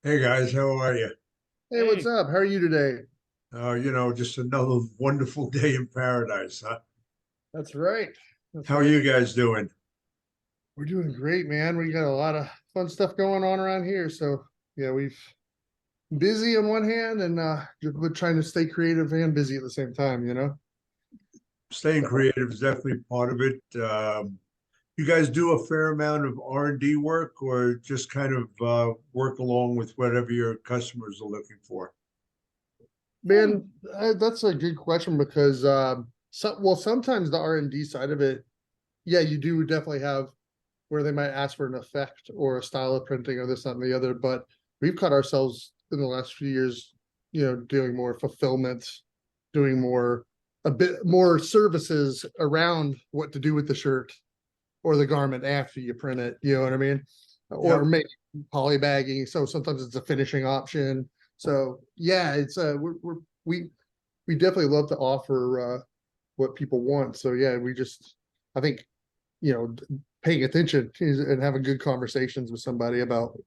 Hey guys, how are you? Hey, what's Hey, up? How are you today? Just another wonderful day in paradise, huh? That's right. That's How are right. you guys doing? We're doing great, man. We got a lot of fun stuff going on around here. So yeah, we've busy on one hand and we're trying to stay creative and busy at the same time, you know? Staying So, creative is definitely part of it. You guys do a fair amount of R&D work or just kind of work along with whatever your customers are looking for? man, that's a good question because sometimes the R&D side of it, yeah, you do definitely have where they might ask for an effect or a style of printing or this, that, and the other. But we've caught ourselves in the last few years, doing more fulfillment, doing more, a bit more services around what to do with the shirt or the garment after you print it. You know what I mean? Or Yep. maybe polybagging. So sometimes it's a finishing option. So yeah, it's we definitely love to offer what people want. So yeah, I think paying attention and having good conversations with somebody about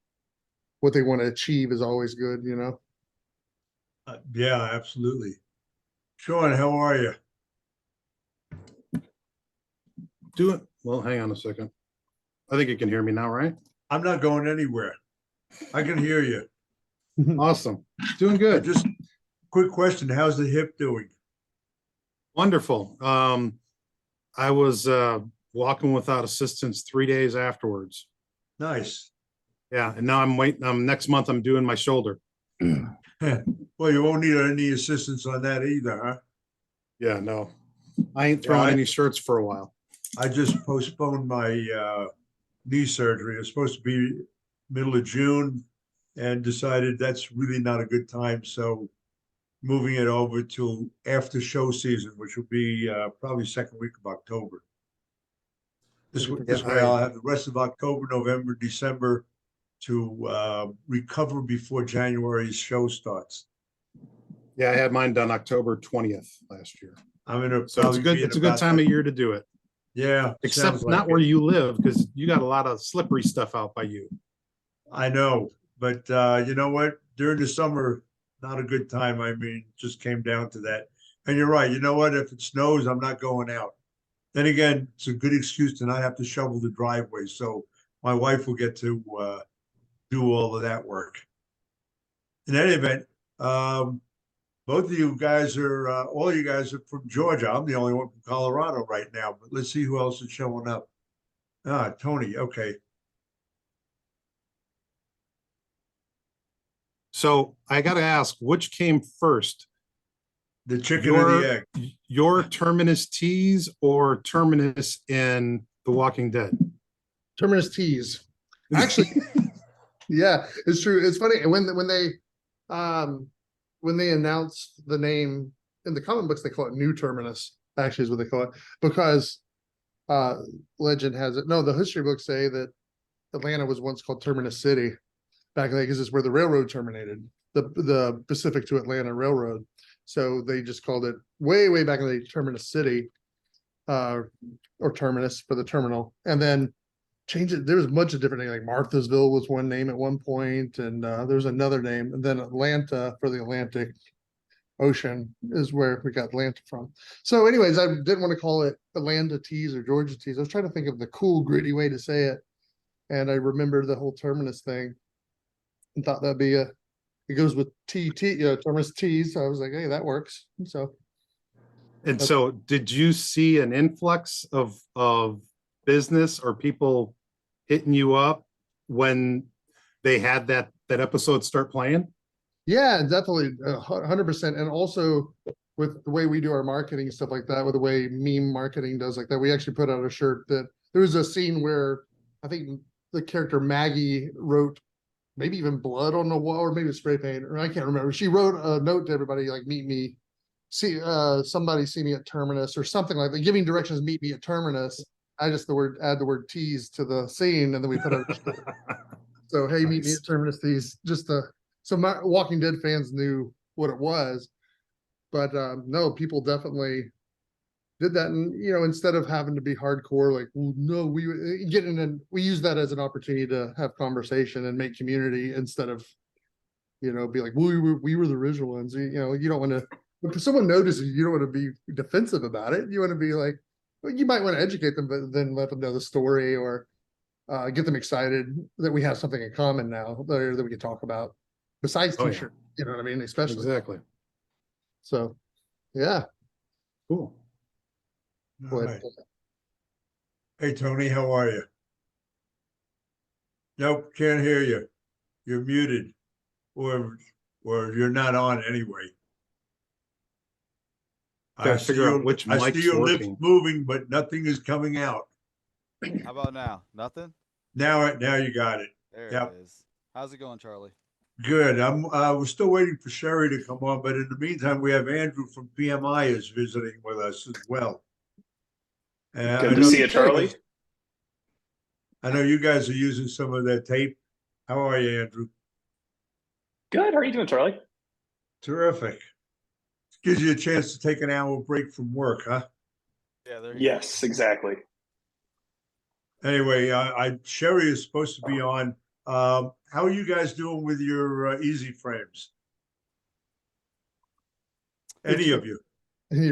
what they want to achieve is always good, you know. Yeah, absolutely. Sean, how are you? doing well. Hang on a second. I think you can hear me now, right? I'm not going anywhere. I can hear you. Awesome. Doing I good. just quick question, how's the hip doing? Wonderful. I was walking without assistance 3 days afterwards. Nice. Yeah, and now I'm waiting. Next month I'm doing my shoulder. Well, you won't need any assistance on that either, huh? Yeah, no, I ain't Yeah, throwing any shirts for a while. I just postponed my knee surgery. It was supposed to be middle of June and decided that's really not a good time. So moving it over to after show season, which will be probably second week of October. Yeah, This way I I'll have the rest of October, November, December to recover before January's show starts. yeah, I had mine done October 20th last year. I'm gonna So it's a probably good be in it's a good about time that. of year to do it. Yeah, sounds Except like not where it. you live, because you got a lot of slippery stuff out by you. I know, but you know what? During the summer, not a good time. I mean, just came down to that. And you're right. You know what? If it snows, I'm not going out. Then again, it's a good excuse to not have to shovel the driveway. So my wife will get to do all of that work. In any event, um, both of you guys are, all you guys are from Georgia. I'm the only one from Colorado right now, but let's see who else is showing up. Ah, Tony. Okay. So I got to ask, which came first, The chicken or the your egg? your Terminus T's or Terminus in The Walking Dead? Terminus teas. Actually, yeah, it's true. It's funny. And um when they announced the name in the comic books, they call it New Terminus, actually is what they call it. Because uh legend has it. No, the history books say that Atlanta was once called Terminus City back then, because it's where the railroad terminated, the Pacific to Atlanta Railroad. So they just called it way back in the Terminus City, uh, or Terminus for the terminal, and then changed it. There was a bunch of different names, like Marthasville was one name at one point, and there was another name, and then Atlanta for the Atlantic Ocean is where we got Atlanta from. So, anyways, I didn't want to call it Atlanta Tees or Georgia Tees. I was trying to think of the cool, gritty way to say it, and I remember the whole Terminus thing and thought that'd be a it goes with Terminus T. So I was like, hey, that works. So And that's so did you see an influx of business or people hitting you up when they had that episode start playing? yeah, definitely 100%. And also with the way we do our marketing and stuff like that, with the way meme marketing does like that, we actually put out a shirt that there was a scene where I think the character Maggie wrote maybe even blood on the wall, or maybe spray paint, or I can't remember. She wrote a note to everybody like, meet me, somebody see me at Terminus or something like that, giving directions, meet me at Terminus. I just add the word tease to the scene, and then we put out a shirt. So hey, meet me Nice. at Terminus tease. So my Walking Dead fans knew what it was, but no, people definitely did that. And instead of having to be hardcore, like, well, no, we use that as an opportunity to have conversation and make community instead of be like, we were the original ones. You don't want to, if someone notices, you don't want to be defensive about it. You want to be like, well, you might want to educate them, but then let them know the story, or get them excited that we have something in common now that we can talk about besides Oh, yeah. t-shirt. You know what I mean? Especially. Exactly. So, yeah. Cool. All But right. Hey, Tony, how are you? Nope, can't hear you. You're muted, or you're not on anyway. Gotta figure out which I see mic's your lips working. moving, but nothing is coming out. How about now? Nothing? Now you got it. There Yep. it is. How's it going, Charlie? Good. We're still waiting for Sherry to come on, but in the meantime, we have Andrew from PMI is visiting with us as well. Good to see you, Charlie. I know you guys are using some of that tape. How are you, Andrew? Good. How are you doing, Charlie? Terrific. Gives you a chance to take an hour break from work, huh? Yeah, there you Yes, exactly. Anyway, Sherry is supposed to be on. How are you guys doing with your easy frames? Any of you? We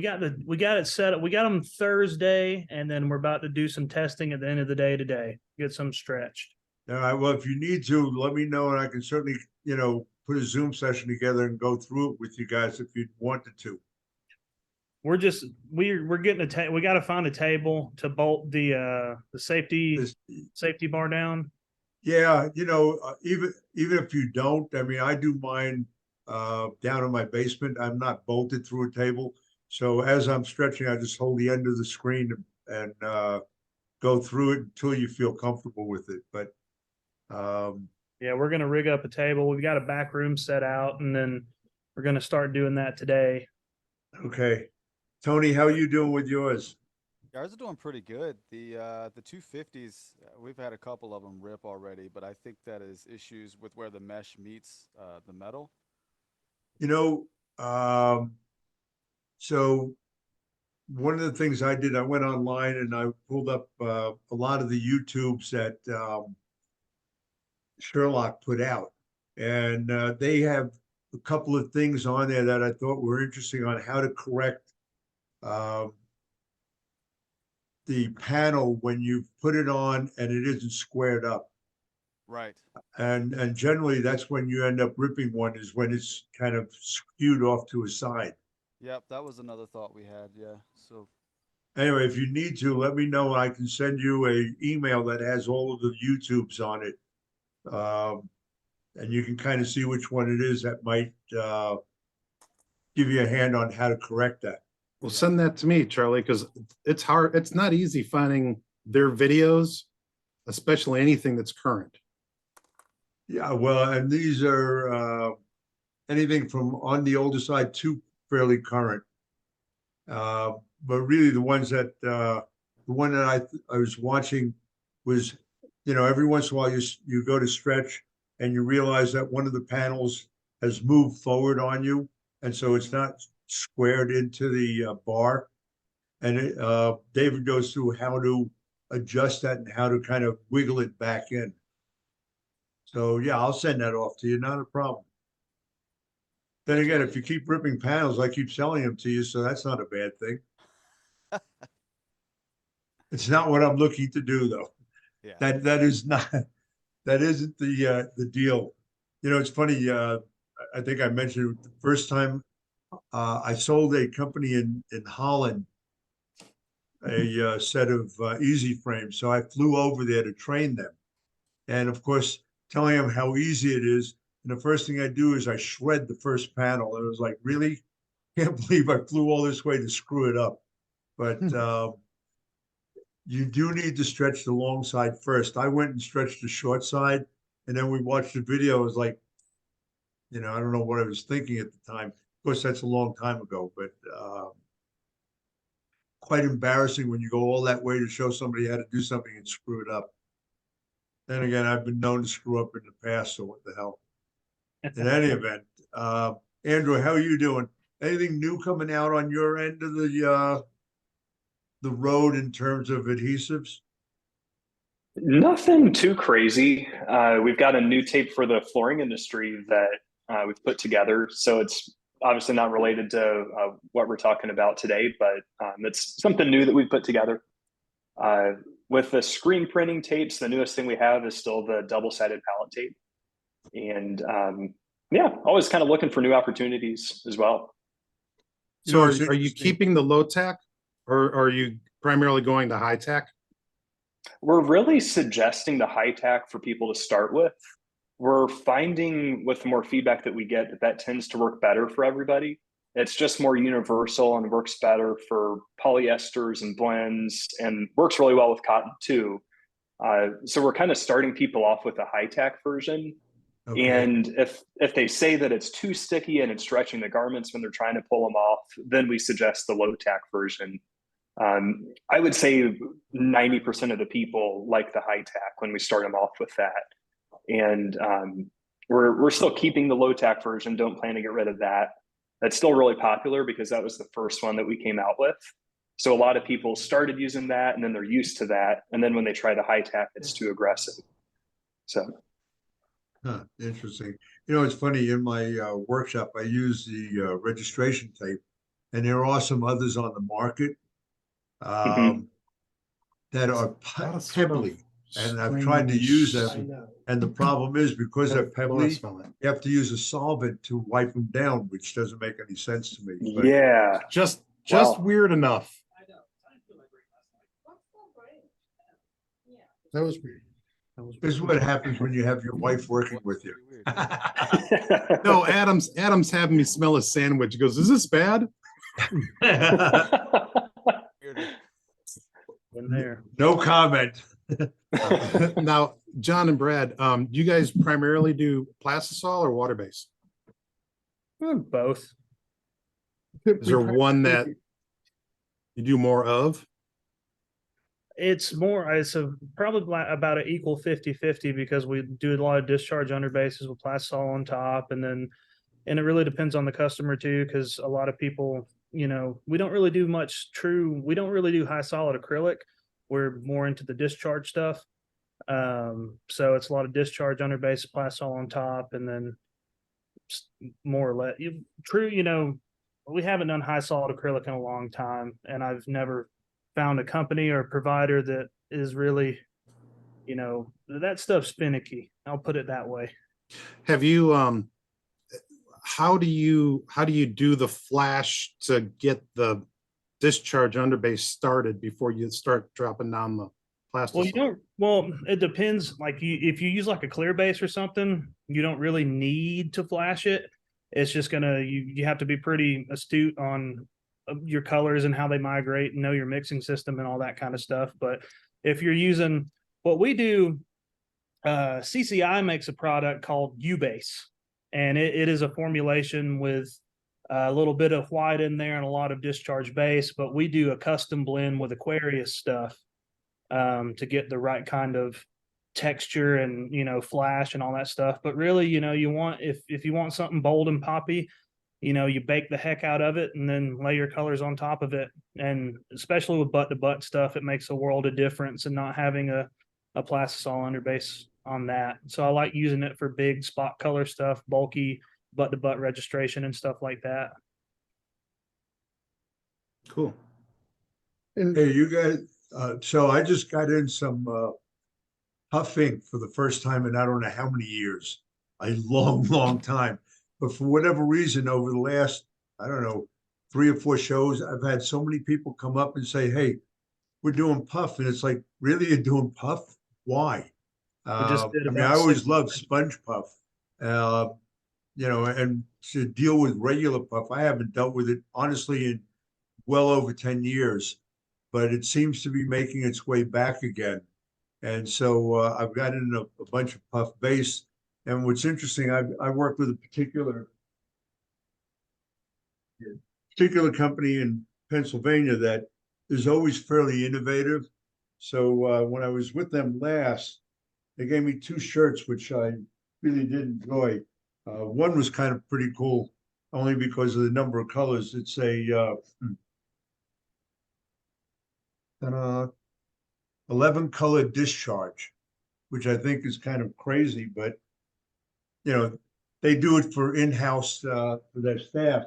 got it set up. We got them Thursday, and then we're about to do some testing at the end of the day today. Get some stretched. All right. Well, if you need to, let me know, and I can certainly, put a Zoom session together and go through it with you guys if you wanted to. We're getting we got to find a table to bolt the safety bar down. Yeah, even if you don't, I mean, I do mine down in my basement. I'm not bolted through a table, so as I'm stretching, I just hold the end of the screen and go through it until you feel comfortable with it. But yeah, we're gonna rig up a table. We've got a back room set out, and then we're gonna start doing that today. Okay, Tony, how are you doing with yours? Ours are doing pretty good. The 250s, we've had a couple of them rip already, but I think that is issues with where the mesh meets the metal. So one of the things I did, I went online and I pulled up a lot of the YouTubes that Sherlock put out, and they have a couple of things on there that I thought were interesting on how to correct the panel when you put it on and it isn't squared up. Right. And generally that's when you end up ripping one, is when it's kind of skewed off to a side. Yep, that was another thought we had. Yeah. So anyway, if you need to, let me know. I can send you a email that has all of the YouTubes on it. And you can kind of see which one it is that might give you a hand on how to correct that. Well, send that to me, Charlie, because it's hard. It's not easy finding their videos, especially anything that's current. Yeah, well, and these are anything from on the older side to fairly current. But really the ones that the one that I was watching was, every once in a while you go to stretch and you realize that one of the panels has moved forward on you, and so it's not squared into the bar. And David goes through how to adjust that and how to kind of wiggle it back in. So yeah, I'll send that off to you, not a problem. Then again, if you keep ripping panels, I keep selling them to you, so that's not a bad thing. It's not what I'm looking to do, though. yeah. That isn't the deal. It's funny. I think I mentioned the first time I sold a company in Holland a set of easy frames. So I flew over there to train them, and of course, telling them how easy it is. And the first thing I do is I shred the first panel. And it was like, really? Can't believe I flew all this way to screw it up. But you do need to stretch the long side first. I went and stretched the short side, and then we watched the video. It was like, I don't know what I was thinking at the time. Of course, that's a long time ago, but quite embarrassing when you go all that way to show somebody how to do something and screw it up. Then again, I've been known to screw up in the past, so what the hell? In any event, Andrew, how are you doing? Anything new coming out on your end of the road in terms of adhesives? Nothing too crazy. We've got a new tape for the flooring industry that we've put together. So it's obviously not related to what we're talking about today, but it's something new that we've put together. With the screen printing tapes, the newest thing we have is still the double-sided palette tape. And yeah, always kind of looking for new opportunities as well. So it's are you interesting. keeping the low tech or are you primarily going to high tech? We're really suggesting the high tech for people to start with. We're finding with the more feedback that we get that that tends to work better for everybody. It's just more universal and works better for polyesters and blends and works really well with cotton too. So we're kind of starting people off with a high tech version. Okay. And if they say that it's too sticky and it's stretching the garments when they're trying to pull them off, then we suggest the low tack version. I would say 90% of the people like the high tack when we start them off with that. And we're still keeping the low tack version. Don't plan to get rid of that. That's still really popular because that was the first one that we came out with. So a lot of people started using that and then they're used to that. And then when they try the high tack, it's too aggressive. So. Huh, interesting. You know, it's funny, in my workshop, I use the registration tape, and there are some others on the market that are pebbly, and I've tried to use them. And the problem is because they're pebbly, you have to use a solvent to wipe them down, which doesn't make any sense to me. But Yeah. Just Wow. weird enough. That was weird. this is what happens when you have your wife working with you. No, Adam's having me smell a sandwich. He goes, "Is this bad?" In there. No comment. Now, John and Brad, you guys primarily do plastisol or water base? Both. Is there one that you do more of? It's probably about an equal 50-50 because we do a lot of discharge underbases with plastisol on top, and it really depends on the customer too, because a lot of people, we don't really do high solid acrylic. We're more into the discharge stuff. So it's a lot of discharge underbase, plastisol on top, and then more or less we haven't done high solid acrylic in a long time, and I've never found a company or a provider that is really, that stuff's finicky. I'll put it that way. Have you how do you do the flash to get the discharge underbase started before you start dropping down the plastic? Well, it depends. Like if you use like a clear base or something, you don't really need to flash it. It's just you have to be pretty astute on your colors and how they migrate and know your mixing system and all that kind of stuff. But if you're using what we do, CCI makes a product called U-Base, and it is a formulation with a little bit of white in there and a lot of discharge base, but we do a custom blend with Aquarius stuff to get the right kind of texture and flash and all that stuff. But really, you want if you want something bold and poppy, you bake the heck out of it and then lay your colors on top of it. And especially with butt to butt stuff, it makes a world of difference and not having a plastisol underbase on that. So I like using it for big spot color stuff, bulky butt to butt registration and stuff like that. Cool. Hey, you guys, so I just got in some puff ink for the first time in I don't know how many years, a long time. But for whatever reason, over the last, I don't know, 3 or 4 shows, I've had so many people come up and say, "Hey, we're doing puff," and it's like, "Really, you're doing puff? Why?" I always loved sponge puff, and to deal with regular puff, I haven't dealt with it honestly in well over 10 years, but it seems to be making its way back again. And so I've gotten a bunch of puff base. And what's interesting, I worked with a particular company in Pennsylvania that is always fairly innovative. So when I was with them last, they gave me 2 shirts, which I really did enjoy. One was kind of pretty cool, only because of the number of colors. It's a 11 color discharge, which I think is kind of crazy, but you know, they do it for in-house for their staff.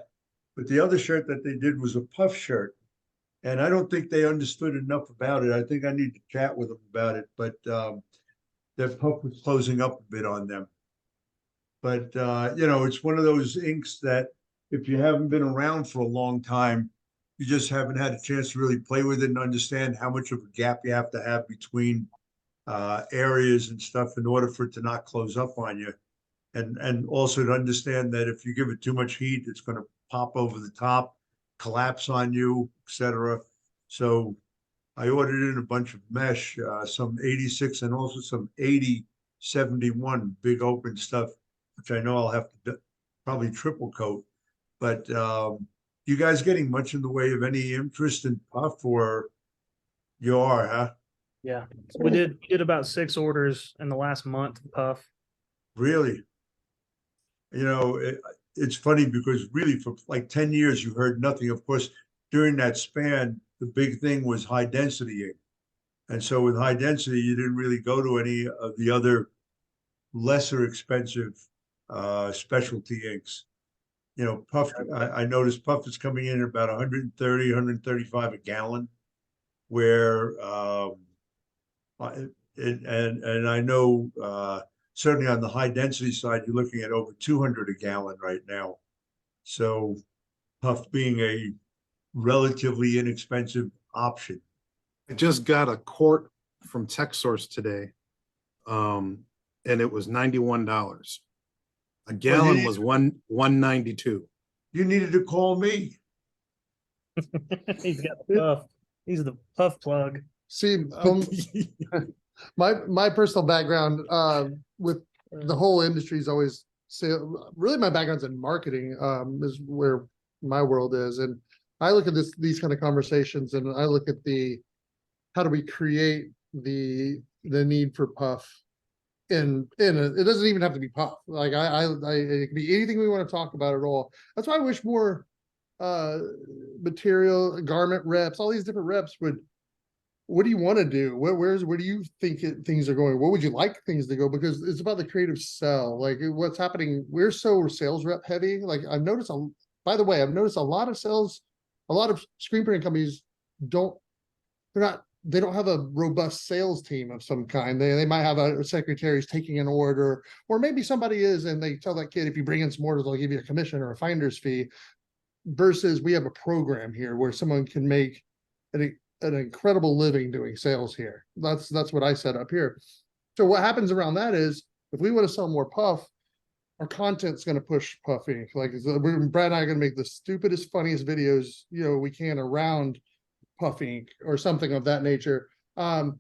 But the other shirt that they did was a puff shirt. And I don't think they understood enough about it. I think I need to chat with them about it, but their puff was closing up a bit on them. But you know, it's one of those inks that if you haven't been around for a long time, you just haven't had a chance to really play with it and understand how much of a gap you have to have between areas and stuff in order for it to not close up on you. And also to understand that if you give it too much heat, it's going to pop over the top, collapse on you, etc. So I ordered in a bunch of mesh, some 86 and also some 8071 big open stuff, which I know I'll have to probably triple coat. But you guys getting much in the way of any interest in puff, or you are, huh? Yeah, we did about 6 orders in the last month of puff. Really? You know, it's funny because really for like 10 years, you heard nothing. Of course, during that span, the big thing was high density ink. And so with high density, you didn't really go to any of the other lesser expensive specialty inks. You know, puff, I noticed puff is coming in at about 130, 135 a gallon, where and I know certainly on the high density side, you're looking at over 200 a gallon right now. So puff being a relatively inexpensive option. I just got a quart from TechSource today, and it was $91. A gallon was $192. You needed to call me. He's got the puff. He's the puff plug. See, my personal background with the whole industry is always really my background's in marketing is where my world is, and I look at these kind of conversations, and I look at how do we create the need for puff it doesn't even have to be puff. Like it can be anything we want to talk about at all. That's why I wish more material, garment reps, all these different reps would. What do you want to do? Where do you think things are going? What would you like things to go? Because it's about the creative sell. Like what's happening. We're so sales rep heavy. Like I've noticed by the way, I've noticed a lot of screen printing companies they don't have a robust sales team of some kind. They might have a secretary's taking an order, or maybe somebody is, and they tell that kid, if you bring in some orders, they'll give you a commission or a finder's fee, versus we have a program here where someone can make an incredible living doing sales here. That's what I set up here. So what happens around that is if we want to sell more puff, our content's going to push puff ink. Like Brad and I are going to make the stupidest, funniest videos we can around puff ink or something of that nature. And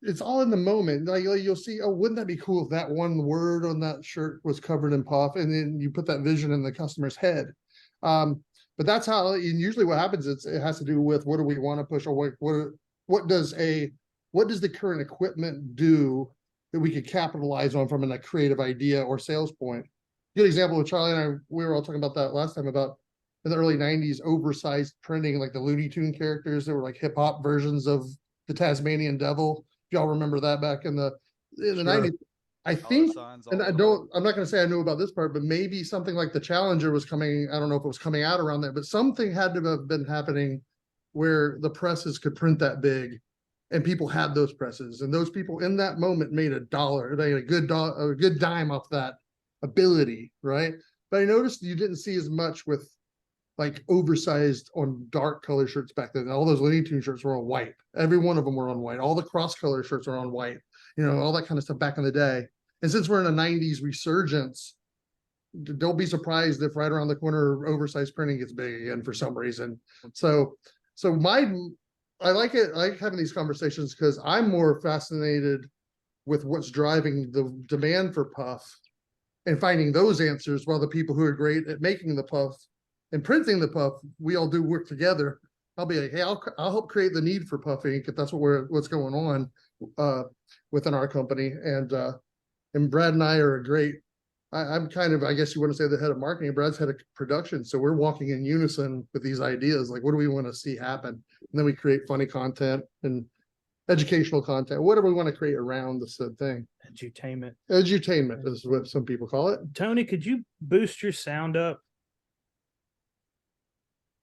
it's all in the moment. Like you'll see, oh, wouldn't that be cool if that one word on that shirt was covered in puff, and then you put that vision in the customer's head. But that's how, and usually what happens is it has to do with what do we want to push, or what does the current equipment do that we could capitalize on from a creative idea or sales point. Good example with Charlie and I, we were all talking about that last time about in the early 90s, oversized printing, like the Looney Tune characters that were like hip hop versions of the Tasmanian Devil. If y'all remember that back in the 90s. I think, and I'm not going to say I knew about this part, but maybe something like the Challenger was coming. I don't know if it was coming out around there, but something had to have been happening where the presses could print that big, and people had those presses, and those people in that moment made $1. They had a good dime off that ability, right? But I noticed you didn't see as much with like oversized on dark color shirts back then. All those Looney Tune shirts were on white. Every one of them were on white. All the cross color shirts are on white. All that kind of stuff back in the day. And since we're in a 90s resurgence, don't be surprised if right around the corner oversized printing gets big again for some reason. So I like it. I like having these conversations because I'm more fascinated with what's driving the demand for puff and finding those answers, while the people who are great at making the puff and printing the puff, we all do work together. I'll be like, hey, I'll help create the need for puff ink if that's what's going on within our company. And Brad and I are a great I'm kind of, I guess you want to say the head of marketing, Brad's head of production. So we're walking in unison with these ideas. Like, what do we want to see happen? And then we create funny content and educational content, whatever we want to create around the said thing. Edutainment. Edutainment is what some people call it. Tony, could you boost your sound up?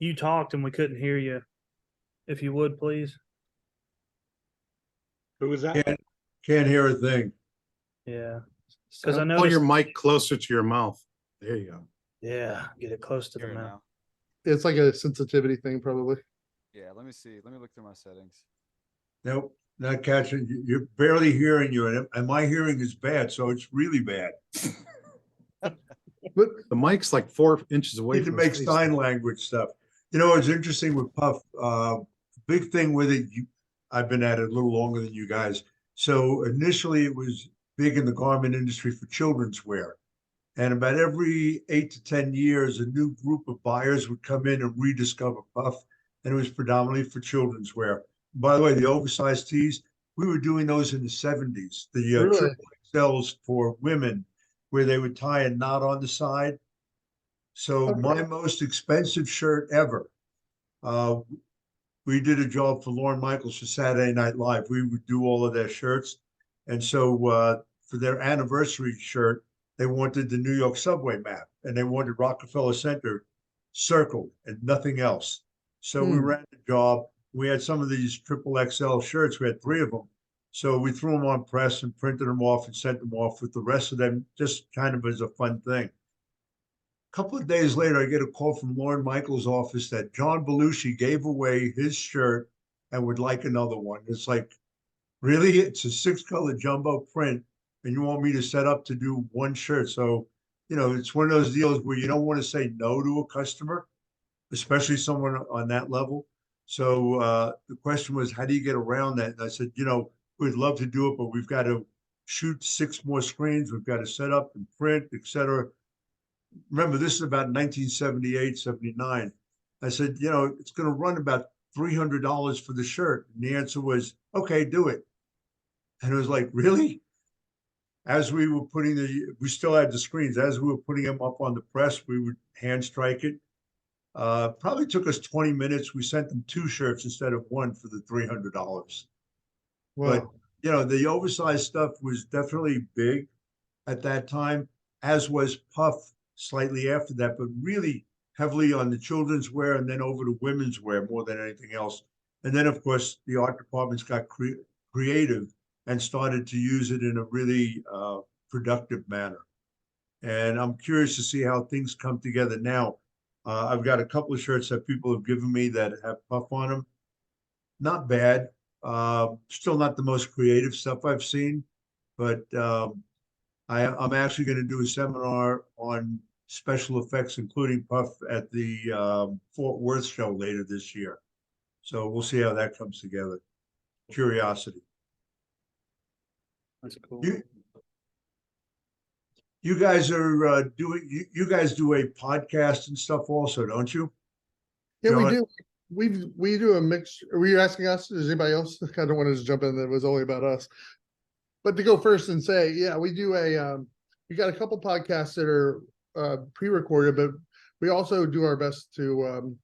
You talked and we couldn't hear you. If you would, please. Who was that? Can't hear a thing. Yeah. Because I know Pull your mic closer to your mouth. There you go. Yeah, get it close to the Hear it mouth. now. It's like a sensitivity thing, probably. Yeah, let me see. Let me look through my settings. Nope, not catching. You're barely hearing you, and my hearing is bad, so it's really bad. But The mic's like 4 inches away Need to from make his face. sign language stuff. You know, it's interesting with Puff. Big thing with it. I've been at it a little longer than you guys. So initially, it was big in the garment industry for children's wear, and about every 8 to 10 years, a new group of buyers would come in and rediscover Puff, and it was predominantly for children's wear. By the way, the oversized tees, we were doing those in the 70s. The Really? triple XLs for women, where they would tie a knot on the side. So Okay. my most expensive shirt ever, we did a job for Lorne Michaels for Saturday Night Live. We would do all of their shirts. And so for their anniversary shirt, they wanted the New York subway map, and they wanted Rockefeller Center circled and nothing else. So we ran the job. We had some of these triple XL shirts. We had 3 of them. So we threw them on press and printed them off and sent them off with the rest of them, just kind of as a fun thing. A couple of days later, I get a call from Lorne Michaels' office that John Belushi gave away his shirt and would like another one. It's like, really? It's a 6-color jumbo print, and you want me to set up to do one shirt? So, you know, it's one of those deals where you don't want to say no to a customer, especially someone on that level. So the question was, how do you get around that? And I said, you know, we'd love to do it, but we've got to shoot 6 more screens. We've got to set up and print, et cetera. Remember, this is about 1978, 79. I said, you know, it's going to run about $300 for the shirt. And the answer was, okay, do it. And it was like, really? As we were we still had the screens. As we were putting them up on the press, we would hand strike it. Probably took us 20 minutes. We sent them 2 shirts instead of 1 for the $300. But, Wow. you know, the oversized stuff was definitely big at that time, as was Puff slightly after that, but really heavily on the children's wear and then over to women's wear more than anything else. And then, of course, the art departments got creative and started to use it in a really productive manner. And I'm curious to see how things come together now. I've got a couple of shirts that people have given me that have Puff on them. Not bad. Still not the most creative stuff I've seen, but I'm actually going to do a seminar on special effects, including Puff, at the Fort Worth show later this year. So we'll see how that comes together. Curiosity. That's cool. You guys are doing. You guys do a podcast and stuff also, don't you? Yeah, we John? do. We do a mix. Were you asking us? Is anybody else? I don't want to just jump in. That was only about us. But to go first and say, yeah, we do we got a couple podcasts that are pre-recorded, but we also do our best to,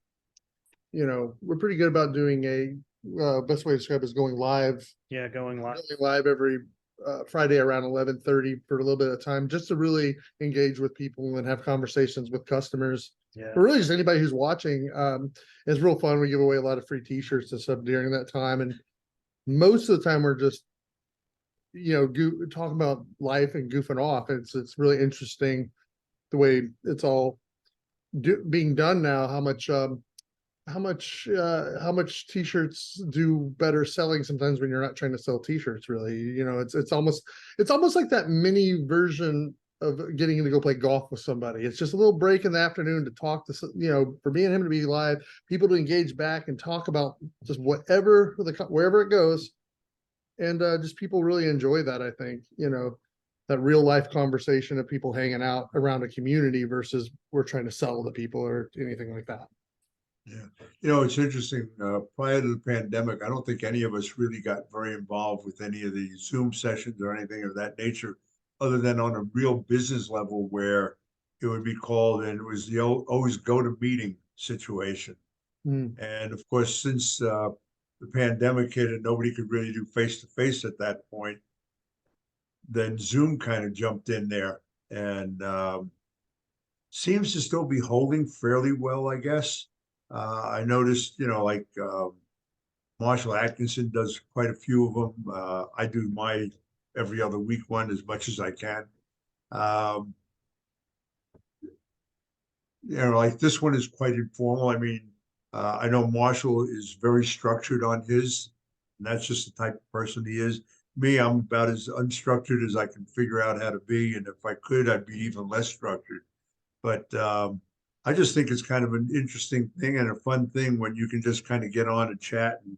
you know, we're pretty good about doing best way to describe it is going live. Yeah, going live. Going live every Friday around 11:30 for a little bit of time, just to really engage with people and have conversations with customers. Yeah. But really, just anybody who's watching, it's real fun. We give away a lot of free T-shirts and stuff during that time, and most of the time we're just, you know, talking about life and goofing off. It's really interesting the way it's all being done now. How much T-shirts do better selling sometimes when you're not trying to sell T-shirts. Really, you know, it's almost like that mini version of getting to go play golf with somebody. It's just a little break in the afternoon to talk to, you know, for me and him to be live, people to engage back and talk about just wherever it goes. And just people really enjoy that, I think, you know, that real life conversation of people hanging out around a community versus we're trying to sell to people or anything like that. Yeah. You know, it's interesting. Prior to the pandemic, I don't think any of us really got very involved with any of the Zoom sessions or anything of that nature. other than on a real business level where it would be called, and it was the always go to meeting situation. Mm. And of course, since the pandemic hit and nobody could really do face to face at that point, then Zoom kind of jumped in there and seems to still be holding fairly well, I guess. I noticed, like Marshall Atkinson does quite a few of them. I do my every other week one as much as I can. Like this one is quite informal. I mean, I know Marshall is very structured on his, and that's just the type of person he is. Me, I'm about as unstructured as I can figure out how to be, and if I could, I'd be even less structured. But I just think it's kind of an interesting thing and a fun thing when you can just kind of get on and chat. And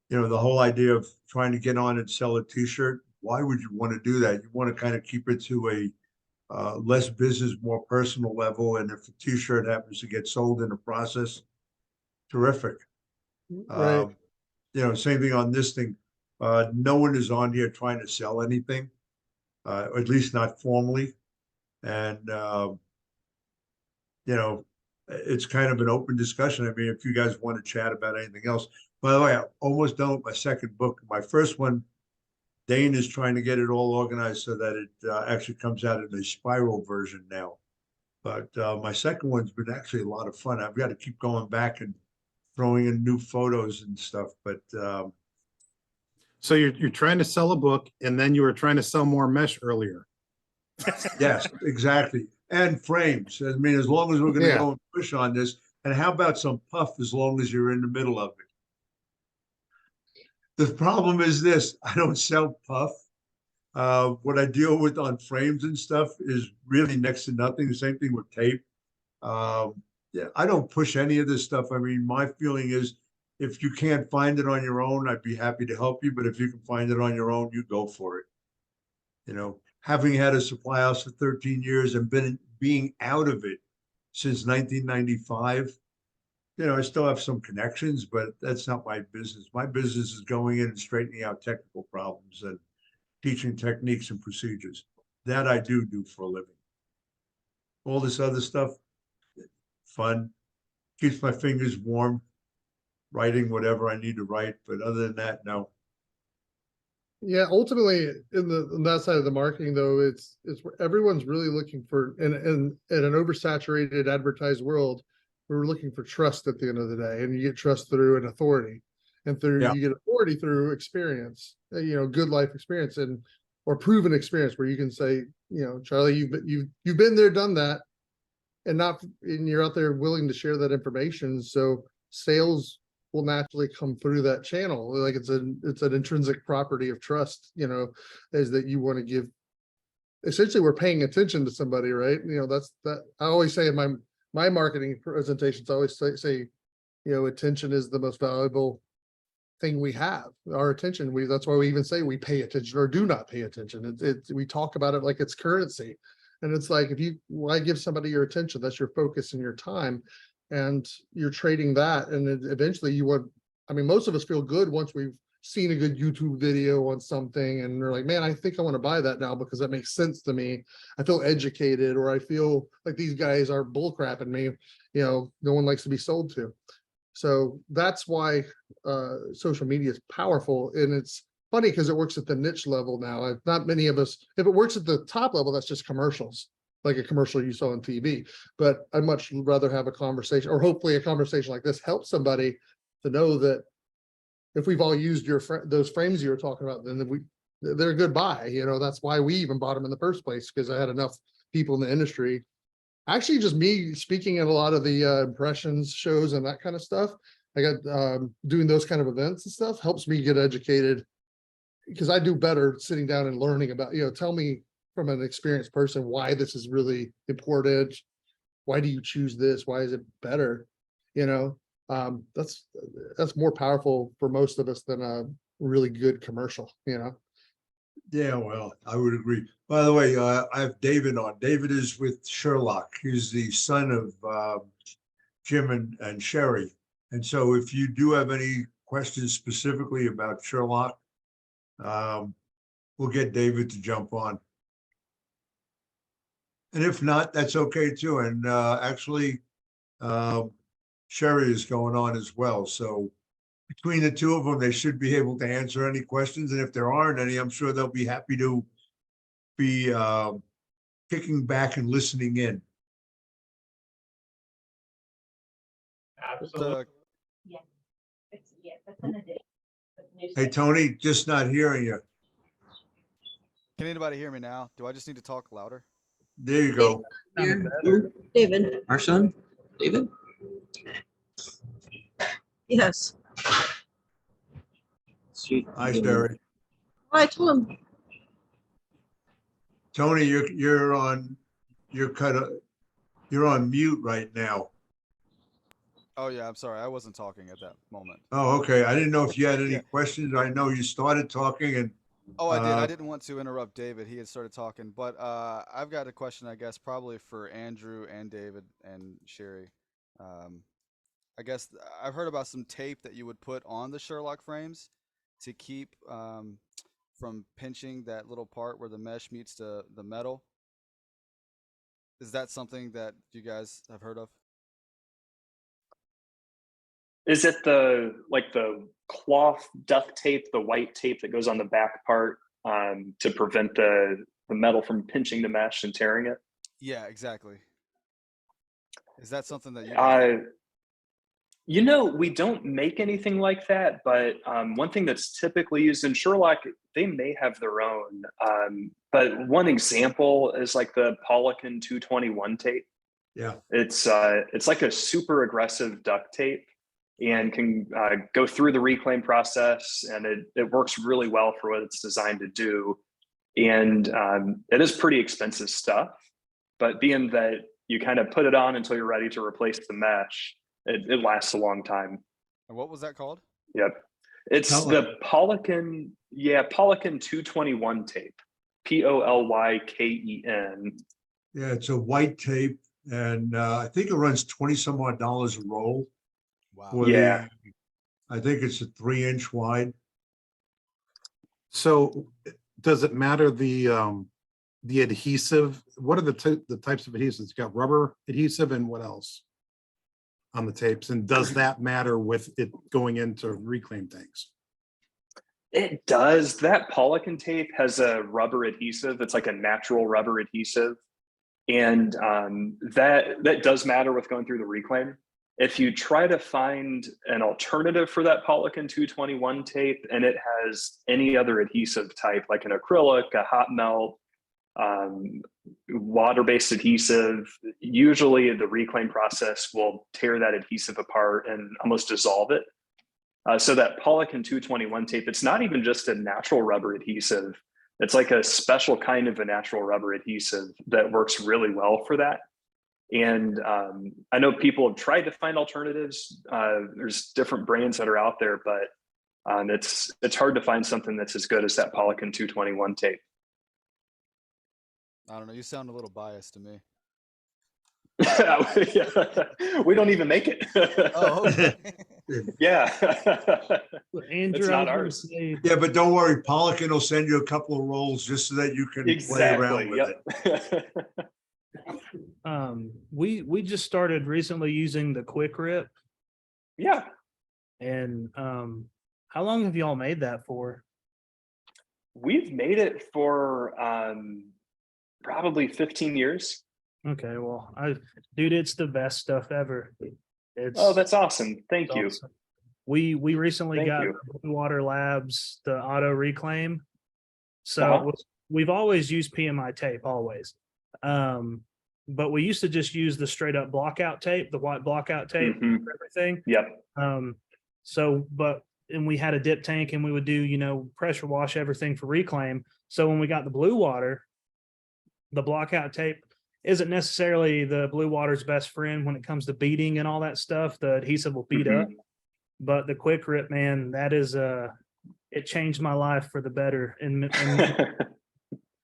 the whole idea of trying to get on and sell a T-shirt. Why would you want to do that? You want to kind of keep it to a less business, more personal level. And if the T-shirt happens to get sold in the process, terrific. Right. Same thing on this thing. No one is on here trying to sell anything, or at least not formally. And, it's kind of an open discussion. I mean, if you guys want to chat about anything else. By the way, I'm almost done with my second book. My first one, Dane is trying to get it all organized so that it actually comes out in a spiral version now. But my second one's been actually a lot of fun. I've got to keep going back and throwing in new photos and stuff. But So you're trying to sell a book, and then you were trying to sell more mesh earlier. yes, exactly. And frames. I mean, as long as we're going to Yeah. go and push on this. And how about some puff as long as you're in the middle of it? The problem is this, I don't sell puff. What I deal with on frames and stuff is really next to nothing. The same thing with tape. Yeah, I don't push any of this stuff. I mean, my feeling is if you can't find it on your own, I'd be happy to help you. But if you can find it on your own, you go for it. Having had a supply house for 13 years and being out of it since 1995, I still have some connections, but that's not my business. My business is going in and straightening out technical problems and teaching techniques and procedures. That I do for a living. All this other stuff, fun, keeps my fingers warm, writing whatever I need to write. But other than that, no. Yeah, ultimately, in that side of the marketing, though, it's where everyone's really looking for, in an oversaturated advertised world, we're looking for trust at the end of the day, and you get trust through an authority, and Yeah. you get authority through experience, good life experience, or proven experience, where you can say, Charlie, you've been there, done that, and you're out there willing to share that information, so sales will naturally come through that channel. Like it's an intrinsic property of trust, is that you want to give. Essentially, we're paying attention to somebody, right? That's that. I always say in my marketing presentations, I always say, attention is the most valuable thing we have. Our attention. That's why we even say we pay attention or do not pay attention. We talk about it like it's currency, and it's like why give somebody your attention? That's your focus and your time. And you're trading that, and eventually most of us feel good once we've seen a good YouTube video on something and they're like, man, I think I want to buy that now because that makes sense to me. I feel educated, or I feel like these guys are bullcrapping me. No one likes to be sold to. So that's why social media is powerful, and it's funny because it works at the niche level now. Not many of us, if it works at the top level, that's just commercials, like a commercial you saw on TV. But I'd much rather have a conversation, or hopefully a conversation like this helps somebody to know that if we've all used those frames you were talking about, then they're a good buy. That's why we even bought them in the first place, because I had enough people in the industry. Actually, just me speaking at a lot of the impressions shows and that kind of stuff. I got doing those kind of events and stuff helps me get educated, because I do better sitting down and learning about, tell me from an experienced person why this is really important. Why do you choose this? Why is it better? That's more powerful for most of us than a really good commercial. Yeah, well, I would agree. By the way, I have David on. David is with Sherlock. He's the son of Jim and Sherry. And so if you do have any questions specifically about Sherlock, we'll get David to jump on. And if not, that's okay too. And actually, Sherry is going on as well. So between the two of them, they should be able to answer any questions. And if there aren't any, I'm sure they'll be happy to be kicking back and listening in. Absolutely. Hey, Tony, just not hearing you. Can anybody hear me now? Do I just need to talk louder? There you go. Sounded David, Our son, David? yes. Hi, Sherry. I told him, Tony, you're on mute right now. Oh yeah, I'm sorry. I wasn't talking at that moment. Oh, okay. I didn't know if you had any Yeah. questions. I know you started talking and Oh, I did. I didn't want to interrupt David. He had started talking, but I've got a question, I guess, probably for Andrew and David and Sherry. I guess I've heard about some tape that you would put on the Sherlock frames to keep from pinching that little part where the mesh meets the metal. Is that something that you guys have heard of? Is it the cloth duct tape, the white tape that goes on the back part to prevent the metal from pinching the mesh and tearing it? Yeah, exactly. Is that something that you guys You know, we don't make anything like that, but one thing that's typically used in Sherlock, they may have their own. But one example is like the Polican 221 tape. yeah. It's like a super aggressive duct tape and can go through the reclaim process, and it works really well for what it's designed to do. And it is pretty expensive stuff, but being that you kind of put it on until you're ready to replace the mesh, it lasts a long time. And what was that called? Yep. It's the Polican, Polican 221 tape, Polyken. Yeah, it's a white tape and I think it runs 20 some odd dollars a roll. Wow. For Yeah. I think it's a 3-inch wide. So does it matter the adhesive? What are the types of adhesives? You got rubber adhesive and what else on the tapes? And does that matter with it going into reclaim tanks? It does. That Polican tape has a rubber adhesive. It's like a natural rubber adhesive. And that does matter with going through the reclaim. If you try to find an alternative for that Polican 221 tape and it has any other adhesive type, like an acrylic, a hot melt, water-based adhesive, usually the reclaim process will tear that adhesive apart and almost dissolve it. So that Polican 221 tape, it's not even just a natural rubber adhesive. It's like a special kind of a natural rubber adhesive that works really well for that. And I know people have tried to find alternatives. There's different brands that are out there, but it's hard to find something that's as good as that Polican 221 tape. I don't know. You sound a little biased to me. We don't even make it. Oh, okay. Yeah. Andrew, It's not I was ours. gonna say, Yeah, but don't worry, Polican will send you a couple of rolls just so that you can play around with it. we just started recently using the quick rip, Yeah. and how long have y'all made that for? We've made it for probably 15 years. Okay, well, dude, it's the best stuff ever. It's Oh, that's awesome. Thank you. awesome. We recently Thank got you. Blue Water Labs, the auto reclaim. So Uh-huh. we've always used PMI tape, always. But we used to just use the straight up blockout tape, the white blockout tape Mhm. for everything. Yep. And we had a dip tank and we would do, pressure wash everything for reclaim. So when we got the blue water, the blockout tape isn't necessarily the blue water's best friend when it comes to beading and all that stuff. The adhesive will beat Mhm. up, but the quick rip, man, that is it changed my life for the better. And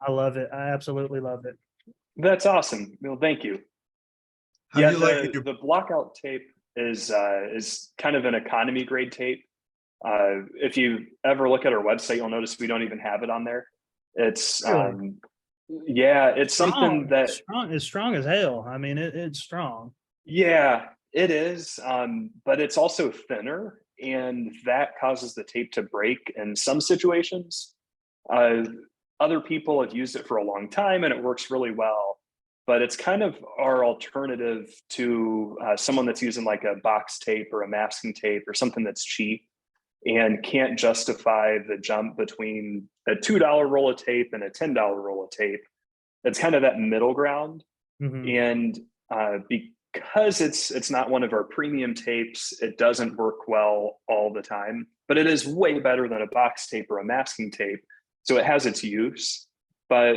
I love it. I absolutely love it. That's awesome. Well, thank you. How Yeah, do you like it? the blockout tape is kind of an economy grade tape. If you ever look at our website, you'll notice we don't even have it on there. It's Really? Yeah, it's something that It's strong as hell. I mean, it's strong. yeah, it is. But it's also thinner, and that causes the tape to break in some situations. Uh, Other people have used it for a long time and it works really well, but it's kind of our alternative to someone that's using like a box tape or a masking tape or something that's cheap and can't justify the jump between a $2 roll of tape and a $10 roll of tape. It's kind of that middle ground. Mhm. And because it's not one of our premium tapes, it doesn't work well all the time, but it is way better than a box tape or a masking tape. So it has its use, but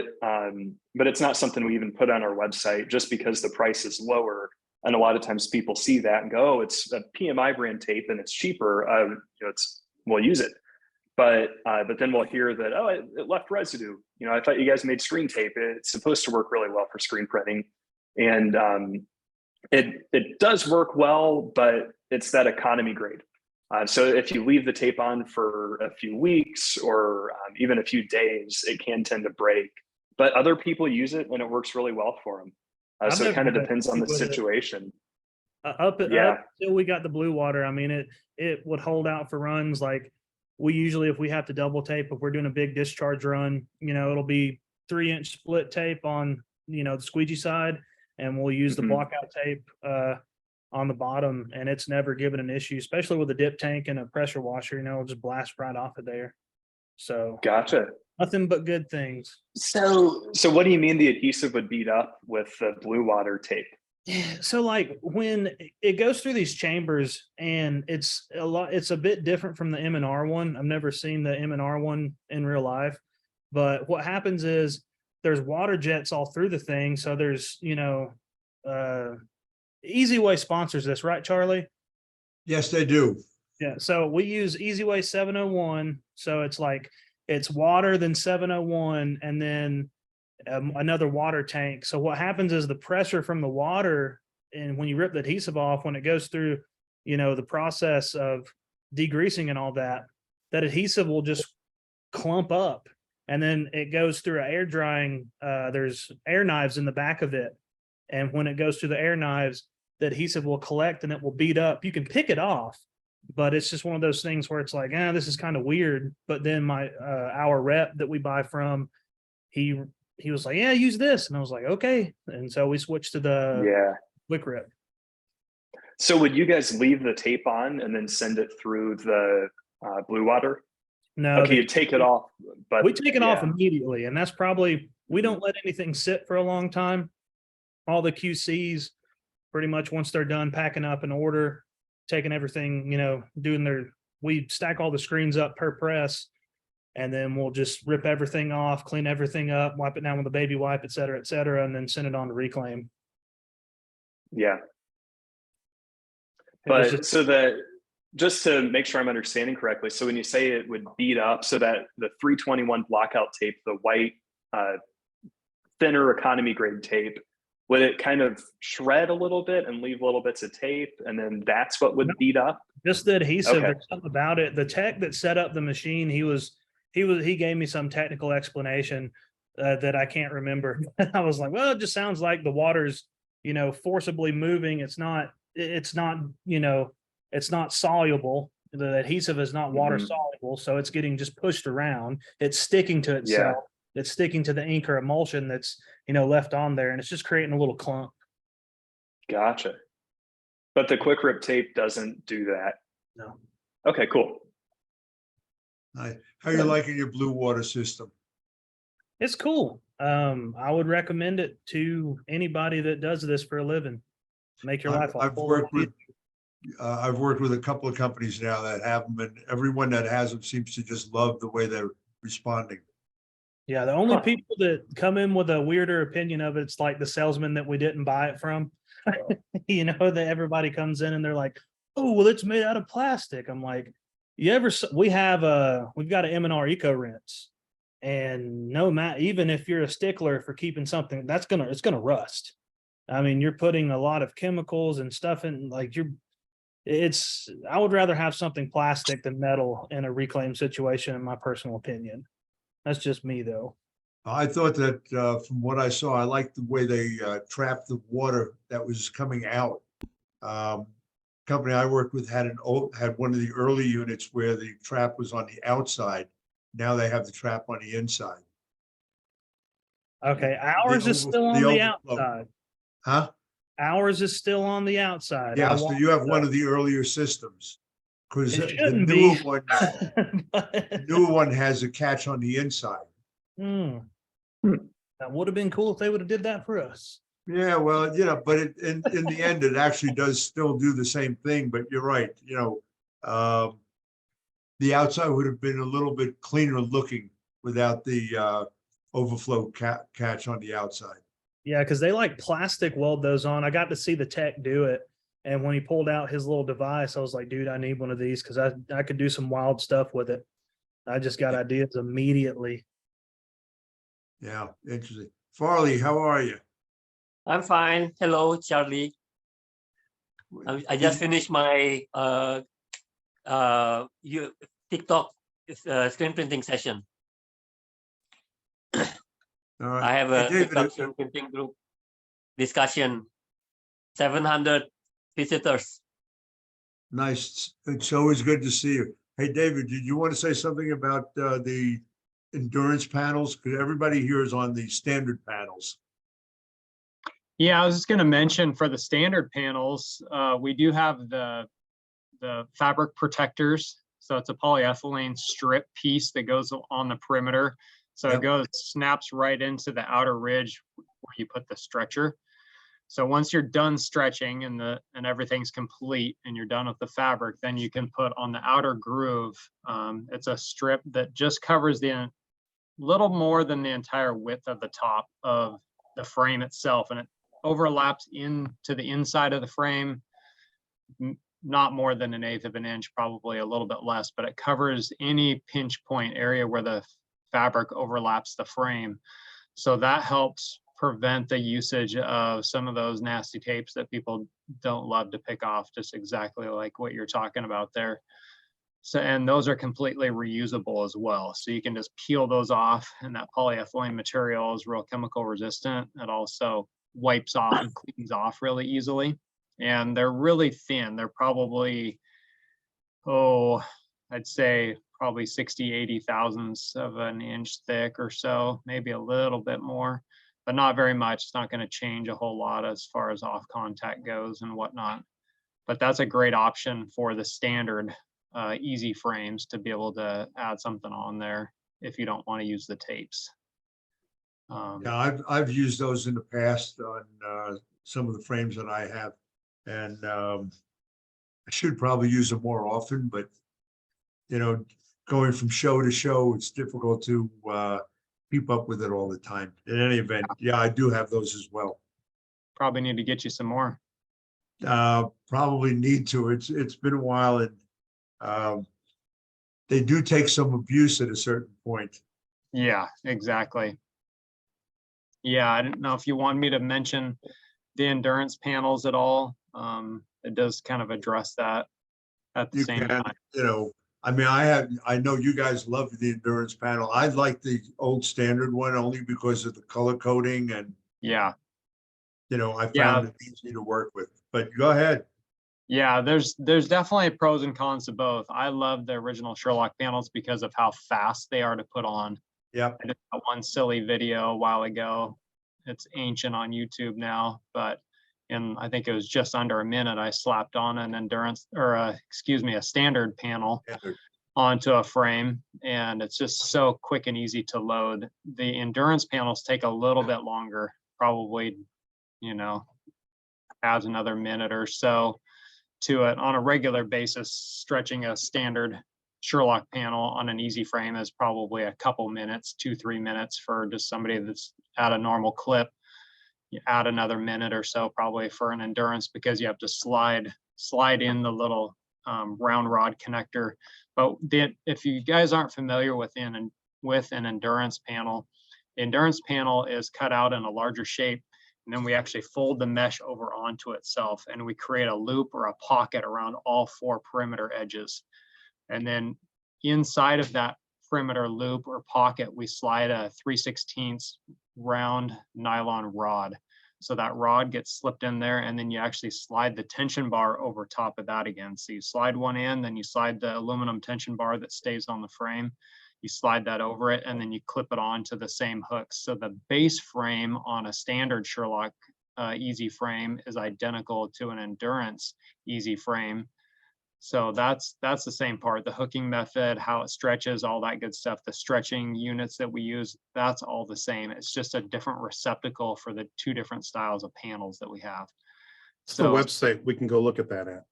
it's not something we even put on our website just because the price is lower. And a lot of times people see that and go, "Oh, it's a PMI brand tape and it's cheaper. We'll use it." But then we'll hear that, "Oh, it left residue. I thought you guys made screen tape. It's supposed to work really well for screen printing," and it does work well, but it's that economy grade. So if you leave the tape on for a few weeks or even a few days, it can tend to break. But other people use it and it works really well for them. So it kind of depends on the situation. Up Yeah. until we got the blue water, I mean, it would hold out for runs. Like we usually, if we have to double tape, if we're doing a big discharge run, it'll be 3-inch split tape on the squeegee side, and we'll use the blockout tape on the bottom, and it's never given an issue, especially with a dip tank and a pressure washer. It'll just blast right off of there. So Gotcha. nothing but good things. So what do you mean the adhesive would beat up with the blue water tape? So like when it goes through these chambers, and it's a bit different from the M&R one. I've never seen the M&R one in real life, but what happens is there's water jets all through the thing. So there's, Easy Way sponsors this, right, Charlie? Yes, they do. Yeah. So we use Easy Way 701. So it's water, then 701, and then another water tank. So what happens is the pressure from the water, and when you rip the adhesive off, when it goes through, the process of degreasing and all that, that adhesive will just clump up, and then it goes through an air drying. There's air knives in the back of it, and when it goes through the air knives, the adhesive will collect and it will beat up. You can pick it off, but it's just one of those things where it's like, this is kind of weird. But then our rep that we buy from, he was like, "Yeah, use this," and I was like, "Okay." And so we switched to the quick rip. So would you guys leave the tape on and then send it through the blue water? No, Okay, you take it off, but we take it off immediately, and that's probably, we don't let anything sit for a long time. All the QCs, pretty much once they're done packing up an order, taking everything, we stack all the screens up per press, and then we'll just rip everything off, clean everything up, wipe it down with a baby wipe, et cetera, and then send it on to reclaim. Yeah. Just to make sure I'm understanding correctly, so when you say it would beat up, so that the 321 blockout tape, the white, thinner economy grade tape, would it kind of shred a little bit and leave little bits of tape, and then that's what would beat up? Just the adhesive. Okay. There's something about it. The tech that set up the machine, he gave me some technical explanation that I can't remember. I was like, well, it just sounds like the water's, forcibly moving. It's not soluble. The adhesive is not water soluble, so it's getting just pushed around. It's sticking to itself. It's sticking to the ink or emulsion that's, left on there, and it's just creating a little clump. Gotcha. But the quick rip tape doesn't do that. No. Okay, cool. How you liking your blue water system? It's cool. I would recommend it to anybody that does this for a living. Make your life. I've worked with a couple of companies now that have them, and everyone that has them seems to just love the way they're responding. Yeah, the only people that come in with a weirder opinion of it's like the salesman that we didn't buy it from. That everybody comes in and they're like, "Oh, well, it's made out of plastic." I'm like, we've got an M&R Eco Rinse, and even if you're a stickler for keeping something, it's gonna rust. I mean, you're putting a lot of chemicals and stuff in, I would rather have something plastic than metal in a reclaim situation, in my personal opinion. That's just me, though. I thought that from what I saw, I liked the way they trapped the water that was coming out. Company I worked with had had one of the early units where the trap was on the outside. Now they have the trap on the inside. Okay, The ours is still on the overflow. outside. Huh? Ours is still on the outside. Yeah, so you have one of the earlier systems. Because It the shouldn't newer be. one, But- the newer one has a catch on the inside. Hmm. That would have been cool if they would have did that for us. Yeah, well, but in the end, it actually does still do the same thing, but you're right, the outside would have been a little bit cleaner looking without the overflow catch on the outside. Yeah, because they like plastic weld those on. I got to see the tech do it. And when he pulled out his little device, I was like, dude, I need one of these because I could do some wild stuff with it. I just got ideas immediately. Yeah, interesting. Farley, how are you? I'm fine. Hello, Charlie. I just finished my TikTok screen printing session. All right. I have Hey, a David, TikTok screen printing group discussion. 700 visitors. nice. It's always good to see you. Hey, David, did you want to say something about the endurance panels? Because everybody here is on the standard panels. Yeah, I was just going to mention for the standard panels, we do have the fabric protectors. So it's a polyethylene strip piece that goes on the perimeter. So Yep. it snaps right into the outer ridge where you put the stretcher. So once you're done stretching and everything's complete and you're done with the fabric, then you can put on the outer groove. It's a strip that just covers the little more than the entire width of the top of the frame itself, and it overlaps into the inside of the frame, not more than 1/8 of an inch, probably a little bit less, but it covers any pinch point area where the fabric overlaps the frame. So that helps prevent the usage of some of those nasty tapes that people don't love to pick off, just exactly like what you're talking about there. So, and those are completely reusable as well. So you can just peel those off, and that polyethylene material is real chemical resistant. It also wipes off and cleans off really easily. And they're really thin. They're probably, I'd say probably 60, 80 thousandths of an inch thick or so, maybe a little bit more, but not very much. It's not going to change a whole lot as far as off contact goes and whatnot. But that's a great option for the standard easy frames to be able to add something on there if you don't want to use the tapes. Yeah, I've used those in the past on some of the frames that I have, and I should probably use them more often. But going from show to show, it's difficult to keep up with it all the time. In any event, yeah, I do have those as well. Probably need to get you some more. Probably need to. It's been a while, and they do take some abuse at a certain point. Yeah, exactly. Yeah, I didn't know if you want me to mention the endurance panels at all. It does kind of address that at the You same can, time. I mean, I know you guys love the endurance panel. I like the old standard one only because of the color coding, and Yeah, I Yeah. found it easy to work with. But go ahead. yeah, there's definitely pros and cons to both. I love the original Sherlock panels because of how fast they are to put on. Yep. I did that one silly video a while ago. It's ancient on YouTube now, but in I think it was just under a minute, I slapped on an endurance or a standard panel onto a frame, and it's just so quick and easy to load. The endurance panels take a little bit longer, probably, adds another minute or so to it. On a regular basis, stretching a standard Sherlock panel on an easy frame is probably a couple minutes, 2-3 minutes for just somebody that's at a normal clip. You add another minute or so probably for an endurance because you have to slide in the little round rod connector. But if you guys aren't familiar with an endurance panel, the endurance panel is cut out in a larger shape, and then we actually fold the mesh over onto itself, and we create a loop or a pocket around all 4 perimeter edges. And then inside of that perimeter loop or pocket, we slide a 3/16 round nylon rod. So that rod gets slipped in there, and then you actually slide the tension bar over top of that again. So you slide one in, then you slide the aluminum tension bar that stays on the frame. You slide that over it, and then you clip it on to the same hooks. So the base frame on a standard Sherlock easy frame is identical to an endurance easy frame. So that's the same part, the hooking method, how it stretches, all that good stuff. The stretching units that we use, that's all the same. It's just a different receptacle for the two different styles of panels that we have. It's the website we can go look at that at.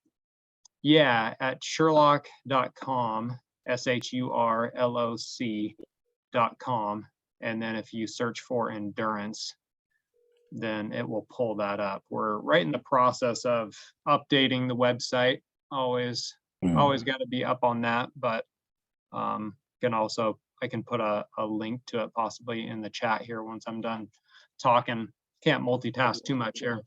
Yeah, at sherlock.com, SHURLOC.com. And then if you search for endurance, then it will pull that up. We're right in the process of updating the website. Always got to be up on that, but I can put a link to it possibly in the chat here once I'm done talking. Can't multitask too much here.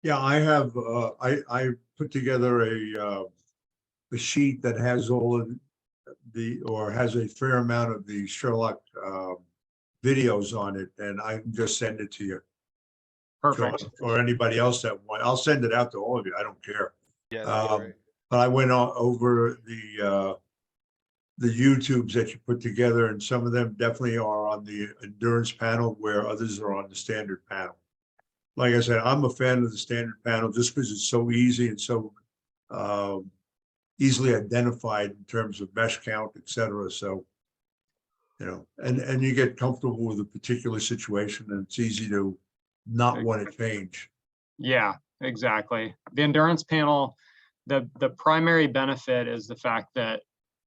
Yeah, I have, I put together a sheet that has all of or has a fair amount of the Sherlock videos on it, and I can just send it to you. Perfect. Or anybody else that want. I'll send it out to all of you. I don't care. Yeah, that'd be great. But I went over the YouTubes that you put together, and some of them definitely are on the endurance panel, where others are on the standard panel. Like I said, I'm a fan of the standard panel just because it's so easy and so easily identified in terms of mesh count, et cetera. So, you know, and you get comfortable with a particular situation, and it's easy to not want to change. Yeah, exactly. The endurance panel, the primary benefit is the fact that,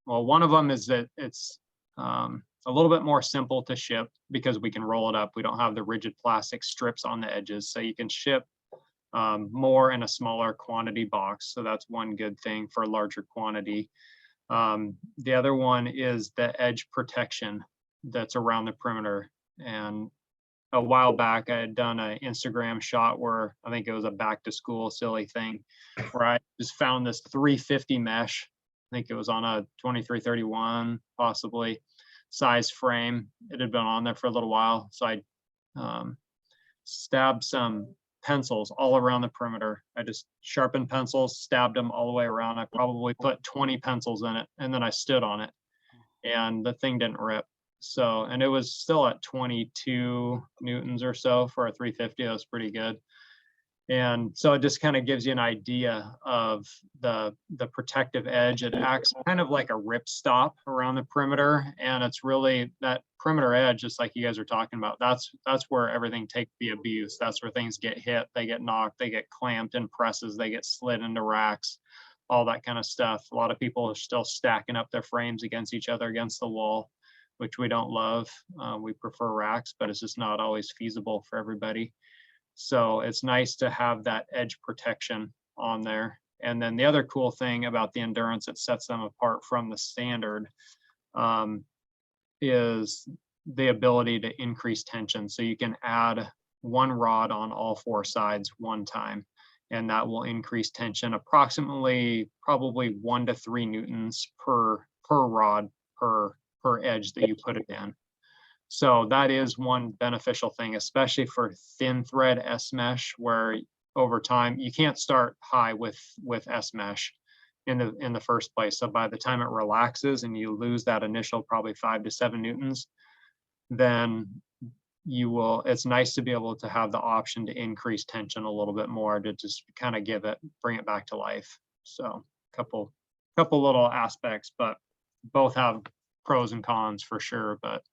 well, one of them is that it's a little bit more simple to ship because we can roll it up. We don't have the rigid plastic strips on the edges, so you can ship more in a smaller quantity box. So that's one good thing for a larger quantity. The other one is the edge protection that's around the perimeter. And a while back, I had done an Instagram shot where I think it was a back to school silly thing where I just found this 350 mesh. I think it was on a 2331 possibly size frame. It had been on there for a little while. So I stabbed some pencils all around the perimeter. I just sharpened pencils, stabbed them all the way around. I probably put 20 pencils in it, and then I stood on it, and the thing didn't rip. So, and it was still at 22 newtons or so for a 350. That was pretty good. And so it just kind of gives you an idea of the protective edge. It acts kind of like a rip stop around the perimeter. And it's really that perimeter edge, just like you guys are talking about, that's where everything takes the abuse. That's where things get hit, they get knocked, they get clamped in presses, they get slid into racks, all that kind of stuff. A lot of people are still stacking up their frames against each other against the wall, which we don't love. We prefer racks, but it's just not always feasible for everybody. So it's nice to have that edge protection on there. And then the other cool thing about the endurance that sets them apart from the standard is the ability to increase tension. So you can add one rod on all four sides one time, and that will increase tension approximately probably 1 to 3 newtons per rod per edge that you put it in. So that is one beneficial thing, especially for thin thread S mesh, where over time you can't start high with S mesh in the first place. So by the time it relaxes and you lose that initial probably 5 to 7 newtons, then you will. It's nice to be able to have the option to increase tension a little bit more to just kind of bring it back to life. So couple little aspects, but both have pros and cons for sure. But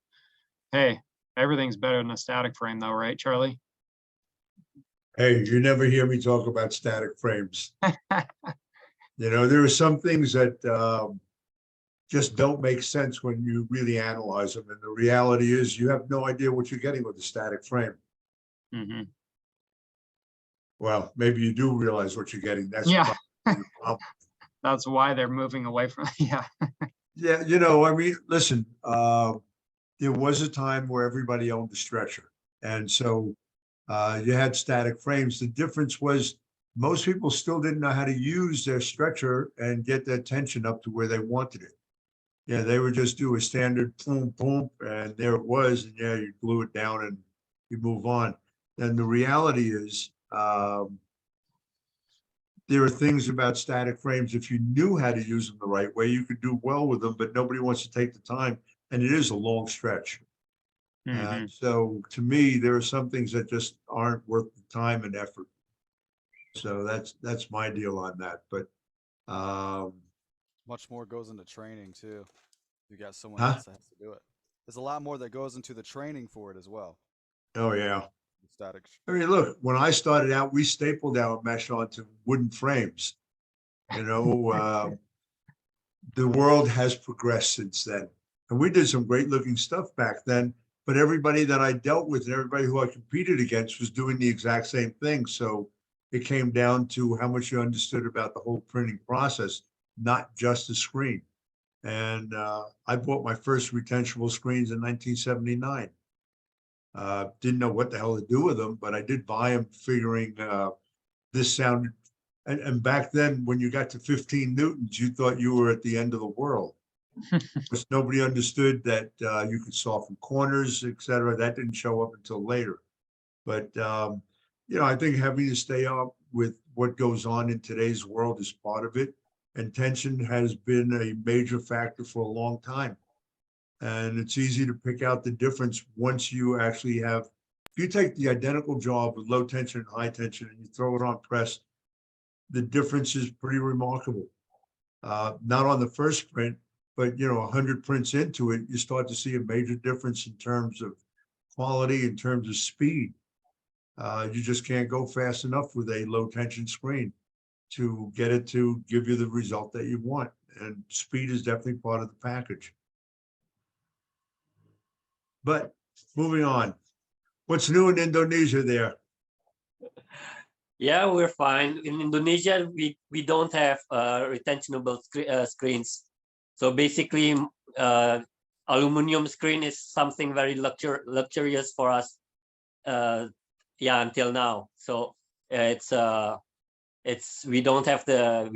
hey, everything's better than a static frame though, right, Charlie? Hey, you never hear me talk about static frames. You know, there are some things that just don't make sense when you really analyze them. And the reality is you have no idea what you're getting with a static frame. Mm-hmm. Well, maybe you do realize what you're getting. That's yeah. the problem. That's why they're moving away from yeah. Yeah, you know, I mean, listen, there was a time where everybody owned a stretcher. And so you had static frames. The difference was most people still didn't know how to use their stretcher and get their tension up to where they wanted it. Yeah, they would just do a standard boom, boom, and there it was, and yeah, you glue it down and you move on. And the reality is, there are things about static frames, if you knew how to use them the right way, you could do well with them, but nobody wants to take the time, and it is a long stretch. And so to me, there are some things that just aren't worth the time and effort. So that's my deal on that, but, Much more goes into training too. You got someone Huh? else that has to do it. There's a lot more that goes into the training for it as well. oh yeah. The static. I mean, look, when I started out, we stapled our mesh onto wooden frames. You know, the world has progressed since then. And we did some great looking stuff back then, but everybody that I dealt with and everybody who I competed against was doing the exact same thing. So it came down to how much you understood about the whole printing process, not just the screen. And I bought my first retentionable screens in 1979. Didn't know what the hell to do with them, but I did buy them figuring this sounded, and back then when you got to 15 newtons, you thought you were at the end of the world. Because nobody understood that you could soften corners, et cetera. That didn't show up until later. But, you know, I think having to stay up with what goes on in today's world is part of it. And tension has been a major factor for a long time. And it's easy to pick out the difference once you actually have, if you take the identical job with low tension and high tension and you throw it on press, the difference is pretty remarkable. Not on the first print, but you know, 100 prints into it, you start to see a major difference in terms of quality, in terms of speed. You just can't go fast enough with a low tension screen to get it to give you the result that you want. And speed is definitely part of the package. But moving on, what's new in Indonesia there? Yeah, we're fine. In Indonesia, we don't have retentionable screens. So basically, aluminum screen is something very luxurious for us. Yeah, until now. So it's we don't have the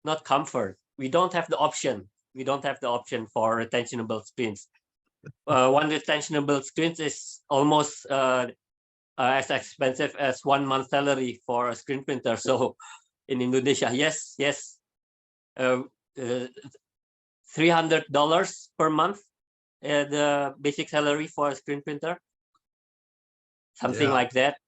not comfort. We don't have the option. We don't have the option for retentionable screens. One retentionable screen is almost as expensive as 1 month salary for a screen printer. So in Indonesia, yes, $300 per month, the basic salary for a screen printer, something Yeah. like that.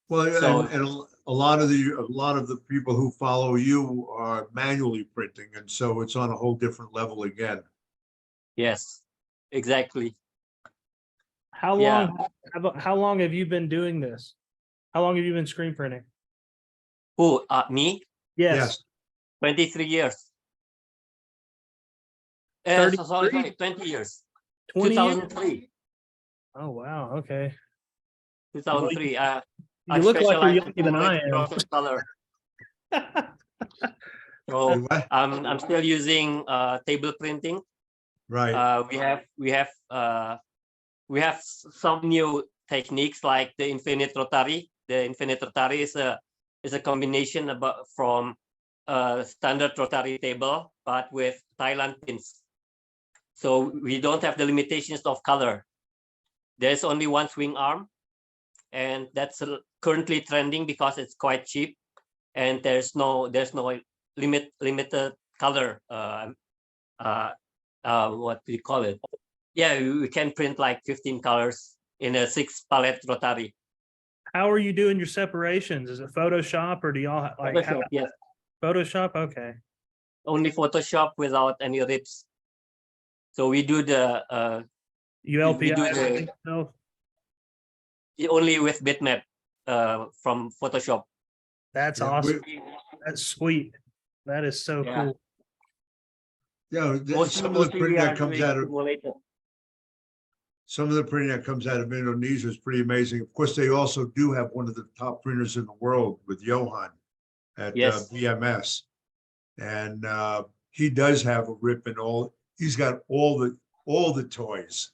Well, So- and a lot of the people who follow you are manually printing, and so it's on a whole different level again. Yes, exactly. How Yeah. long? How long have you been doing this? How long have you been screen printing? Who? Me? Yes. 23 years. 33? Sorry, 20 years. 20 years? 2003. Oh wow. Okay. 2003. You look like you're specialized younger than I in am. process color. So What? I'm still using table printing. Right. We have some new techniques like the infinite rotary. The infinite rotary is a combination from standard rotary table, but with Thailand pins. So we don't have the limitations of color. There's only one swing arm, and that's currently trending because it's quite cheap, and there's no limited color. What do you call it? Yeah, we can print like 15 colors in a 6 palette rotary. How are you doing your separations? Is it Photoshop or do y'all like Photoshop, yes. Photoshop? Okay. Only Photoshop without any rips. So we do the ULPI. only with bitmap from Photoshop. That's Yeah, awesome. That's sweet. That is so Yeah. cool. Yeah, some of the printing that comes out of Indonesia is pretty amazing. Of course, they also do have one of the top printers in the world with Johan at Yes. BMS, and he does have a rip and all. He's got all the toys,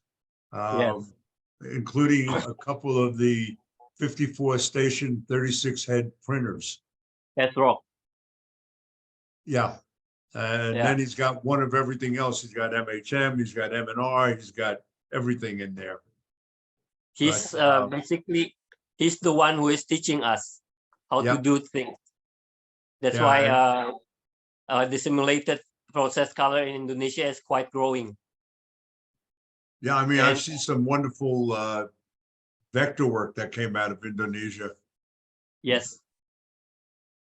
Yes. including a couple of the 54 station 36 head printers. That's rock. Yeah, And Yeah. then he's got one of everything else. He's got MHM, he's got M&R, he's got everything in there. He's But, basically he's the one who is teaching us how to Yep. do things. That's Yeah, why the simulated process color in Indonesia is quite growing. Yeah, I mean, I've And- seen some wonderful vector work that came out of Indonesia. Yes.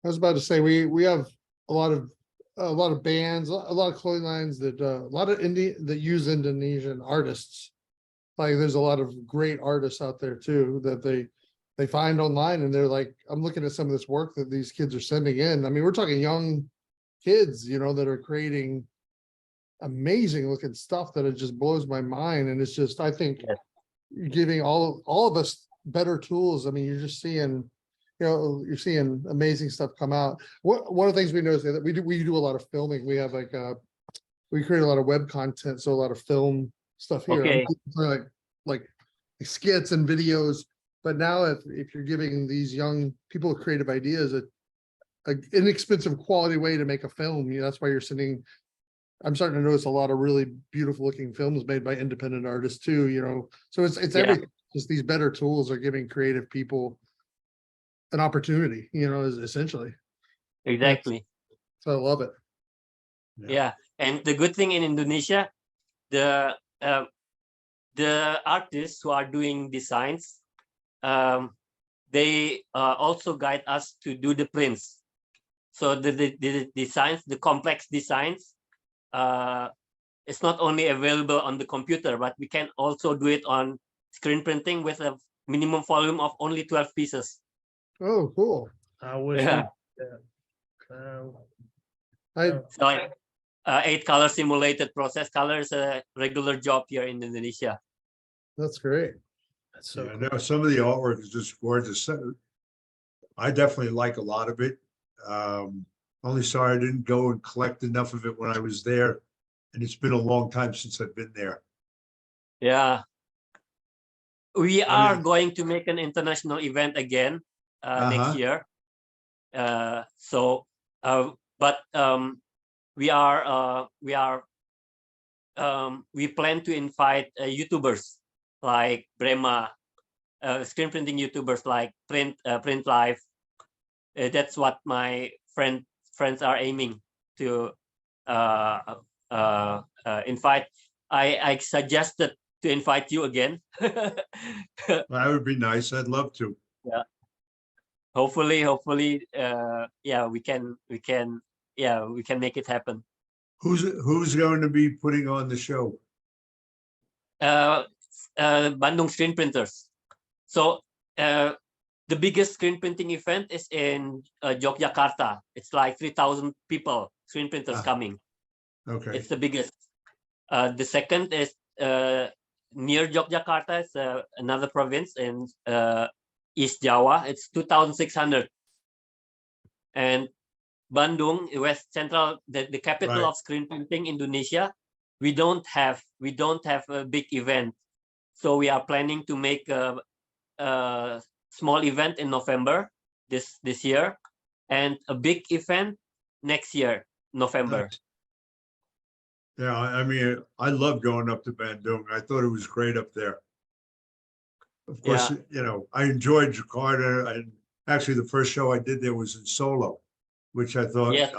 I was about to say, we have a lot of bands, a lot of clothing lines that, a lot of that use Indonesian artists. Like, there's a lot of great artists out there too, that they find online, and they're like, I'm looking at some of this work that these kids are sending in. I mean, we're talking young kids, you know, that are creating amazing looking stuff that it just blows my mind. And it's just, I think Yes. you're giving all of us better tools. I mean, you're just seeing, you know, you're seeing amazing stuff come out. One of the things we notice is that we do a lot of filming. We have we create a lot of web content, so a lot of film stuff here. Okay. Like skits and videos. But now if you're giving these young people creative ideas an inexpensive quality way to make a film, you know, that's why you're sending. I'm starting to notice a lot of really beautiful looking films made by independent artists too, you know. So it's Yeah. everything. Just these better tools are giving creative people an opportunity, you know, is essentially. Exactly. So I love it. Yeah. And the good thing in Indonesia, the artists who are doing designs, they also guide us to do the prints. So the designs, the complex designs, it's not only available on the computer, but we can also do it on screen printing with a minimum volume of only 12 pieces. Oh, cool. I wish. Yeah. I So like, 8 color simulated process color is a regular job here in Indonesia. that's great. That's so Yeah, cool. no, some of the artwork is just gorgeous. I definitely like a lot of it. Only sorry I didn't go and collect enough of it when I was there. And it's been a long time since I've been there. Yeah. We I are mean- going to make an international event again next year. We plan to invite YouTubers like Brema, screen printing YouTubers like Print Live. That's what my friends are aiming to invite. I suggested to invite you again. That would be nice. I'd love to. Yeah. Hopefully, yeah, we can make it happen. Who's going to be putting on the show? Bandung Screen Printers. So the biggest screen printing event is in Yogyakarta. It's like 3,000 people, screen printers coming. Okay. It's the biggest. The second is near Yogyakarta. It's another province in East Java. It's 2,600. And Bandung, West Central, the capital Right. of screen printing, Indonesia. We don't have a big event, so we are planning to make a small event in November this year, and a big event next year, November. Nice. Yeah, I mean, I love going up to Bandung. I thought it was great up there. Of course, you know, I enjoyed Jakarta, and actually the first show I did there was in Solo, which I thought Yes.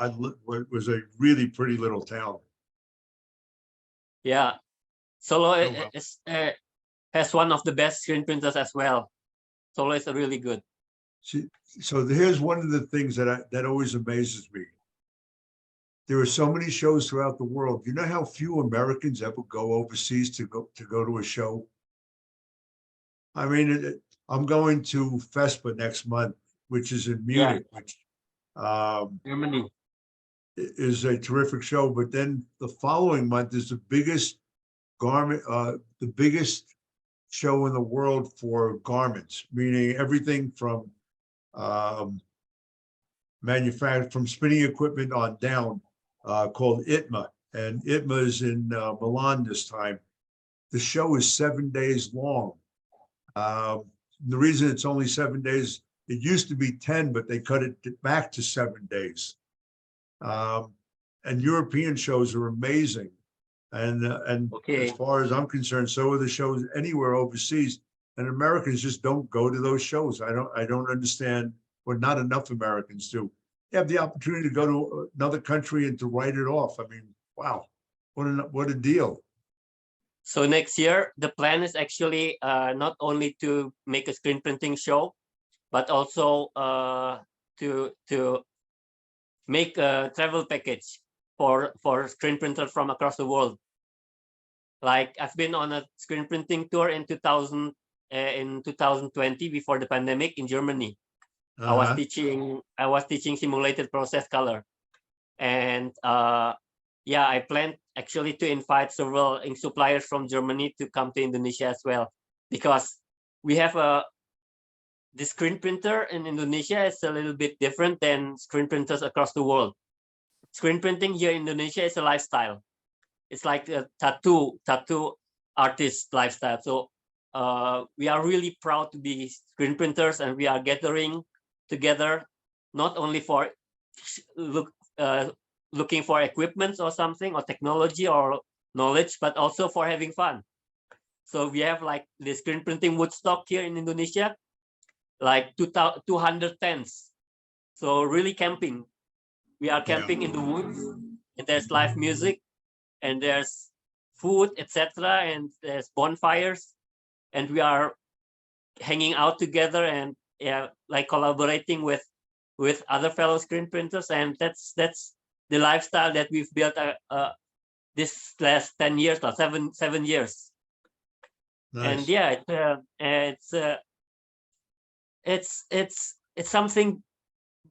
was a really pretty little town. Yeah, Solo Oh, wow. has one of the best screen printers as well. Solo is really good. See, so here's one of the things that always amazes me. There are so many shows throughout the world. You know how few Americans ever go overseas to go to a show? I mean, I'm going to FESPA next month, which is in Munich, which Germany. is a terrific show. But then the following month is the biggest show in the world for garments, meaning everything from manufactured from spinning equipment on down, called ITMA, and ITMA is in Milan this time. The show is 7 days long. The reason it's only 7 days, it used to be 10, but they cut it back to 7 days. and European shows are amazing. And as Okay. far as I'm concerned, so are the shows anywhere overseas. And Americans just don't go to those shows. I don't understand, or not enough Americans do. They have the opportunity to go to another country and to write it off. I mean, wow, what a deal. So next year, the plan is actually not only to make a screen printing show, but also to make a travel package for screen printers from across the world. Like I've been on a screen printing tour in 2020 before the pandemic in Germany. I was teaching simulated process color, and yeah, I planned actually to invite several ink suppliers from Germany to come to Indonesia as well, because we have the screen printer in Indonesia is a little bit different than screen printers across the world. Screen printing here in Indonesia is a lifestyle. It's like a tattoo artist lifestyle. So we are really proud to be screen printers, and we are gathering together not only for looking for equipment or something, or technology or knowledge, but also for having fun. So we have like the screen printing Woodstock here in Indonesia, like 200 tents. So really camping. We are camping in the woods, and there's live music, and there's food, etc., and there's bonfires, and we are hanging out together and like collaborating with other fellow screen printers, and that's the lifestyle that we've built this last 10 years or 7 years. Nice. And yeah, it's something.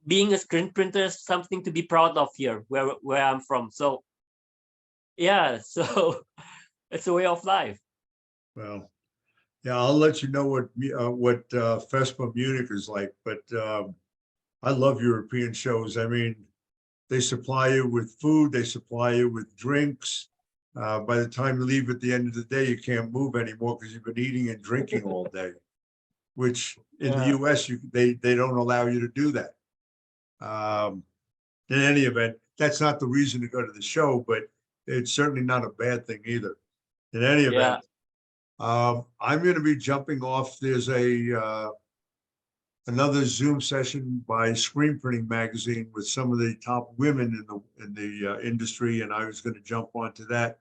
Being a screen printer is something to be proud of here, where I'm from. So yeah, so it's a way of life. Well, yeah, I'll let you know what FESPA Munich is like, but I love European shows. I mean, they supply you with food, they supply you with drinks. By the time you leave at the end of the day, you can't move anymore because you've been eating and drinking all day, which in the US, they don't allow you to do that. In any event, that's not the reason to go to the show, but it's certainly not a bad thing either. In any event, I'm going to be jumping off. There's another Zoom session by Screen Printing Magazine with some of the top women in the industry, and I was going to jump onto that.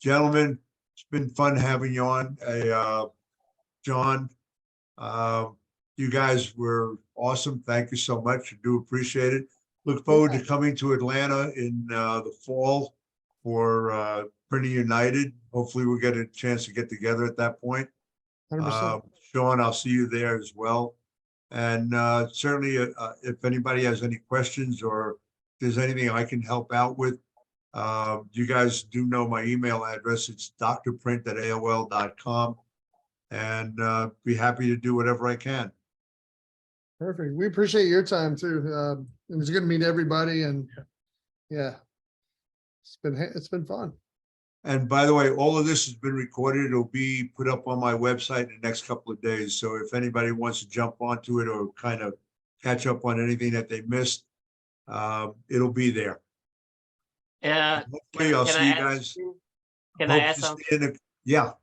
Gentlemen, it's been fun having you on. John, you guys were awesome. Thank you so much. I do appreciate it. Look forward to coming to Atlanta in the fall for Printing United. Hopefully we'll get a chance to get together at that point. 100%. Sean, I'll see you there as well. And certainly if anybody has any questions or if there's anything I can help out with, you guys do know my email address. It's drprint@aol.com, and be happy to do whatever I can. Perfect. We appreciate your time too. It was good to meet everybody, and yeah, it's been fun. And by the way, all of this has been recorded. It'll be put up on my website in the next couple of days. So if anybody wants to jump onto it or kind of catch up on anything that they missed, it'll be there. Hopefully I'll see you guys. Can I add something? Yeah.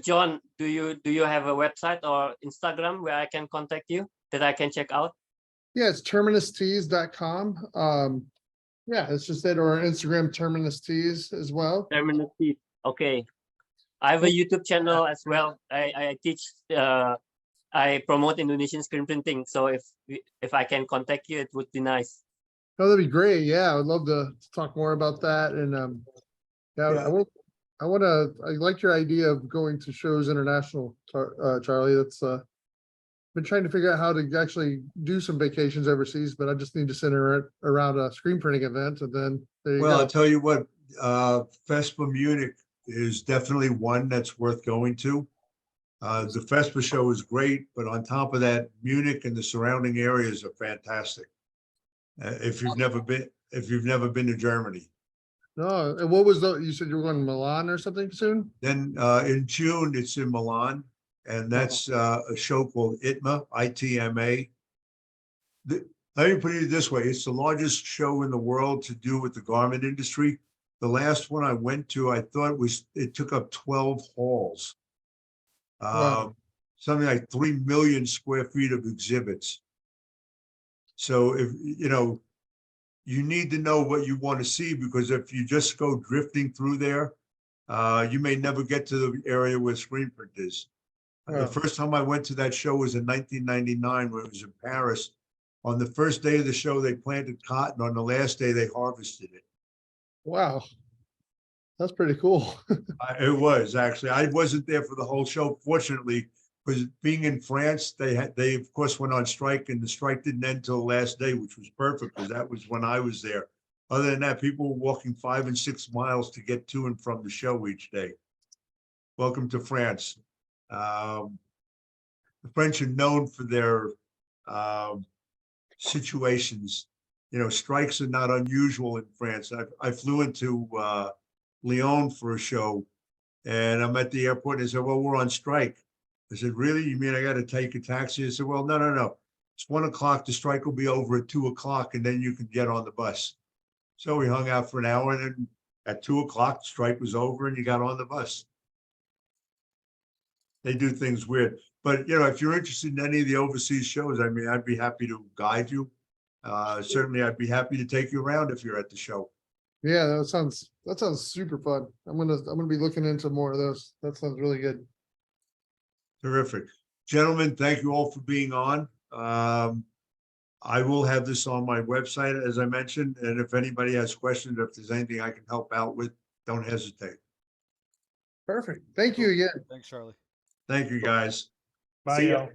John, do you have a website or Instagram where I can contact you that I can check out? Yeah, it's terminustess.com. Yeah, it's just it, or Instagram Terminus Tess as well. Terminus Tess. Okay. I have a YouTube channel as well. I teach. I promote Indonesian screen printing. So if I can contact you, it would be nice. Oh, that'd be great. Yeah, I would love to talk more about that. And I like your idea of going to shows international, Charlie. That's been trying to figure out how to actually do some vacations overseas, but I just need to center it around a screen printing event, and then there you go. I'll tell you what, FESPA Munich is definitely one that's worth going to. The FESPA show is great, but on top of that, Munich and the surrounding areas are fantastic. If you've never been to Germany. No, and what was you said you were going to Milan or something soon? Then in June, it's in Milan, and that's a show called ITMA. let me put it this way. It's the largest show in the world to do with the garment industry. The last one I went to, I thought it took up 12 halls. Wow. Something like 3 million square feet of exhibits. So if, you know, you need to know what you want to see, because if you just go drifting through there, you may never get to the area where screen print is. The Wow. first time I went to that show was in 1999, when it was in Paris. On the first day of the show, they planted cotton. On the last day, they harvested it. Wow. That's pretty cool. It was actually, I wasn't there for the whole show, fortunately, because being in France, they of course went on strike, and the strike didn't end till the last day, which was perfect, because that was when I was there. Other than that, people were walking 5 and 6 miles to get to and from the show each day. Welcome to France. The French are known for their situations. You know, strikes are not unusual in France. I flew into Lyon for a show, and I'm at the airport, and they said, well, we're on strike. I said, really? You mean I got to take a taxi? I said, well, no. It's 1 o'clock. The strike will be over at 2 o'clock, and then you can get on the bus. So we hung out for an hour, and then at 2 o'clock, the strike was over, and you got on the bus. They do things weird. But, you know, if you're interested in any of the overseas shows, I mean, I'd be happy to guide you. Certainly, I'd be happy to take you around if you're at the show. Yeah, that sounds super fun. I'm gonna be looking into more of those. That sounds really good. Terrific. Gentlemen, thank you all for being on. I will have this on my website, as I mentioned, and if anybody has questions, if there's anything I can help out with, don't hesitate. Perfect. Thank you again. Thanks, Charlie. Thank you, guys. Bye, See ya. y'all.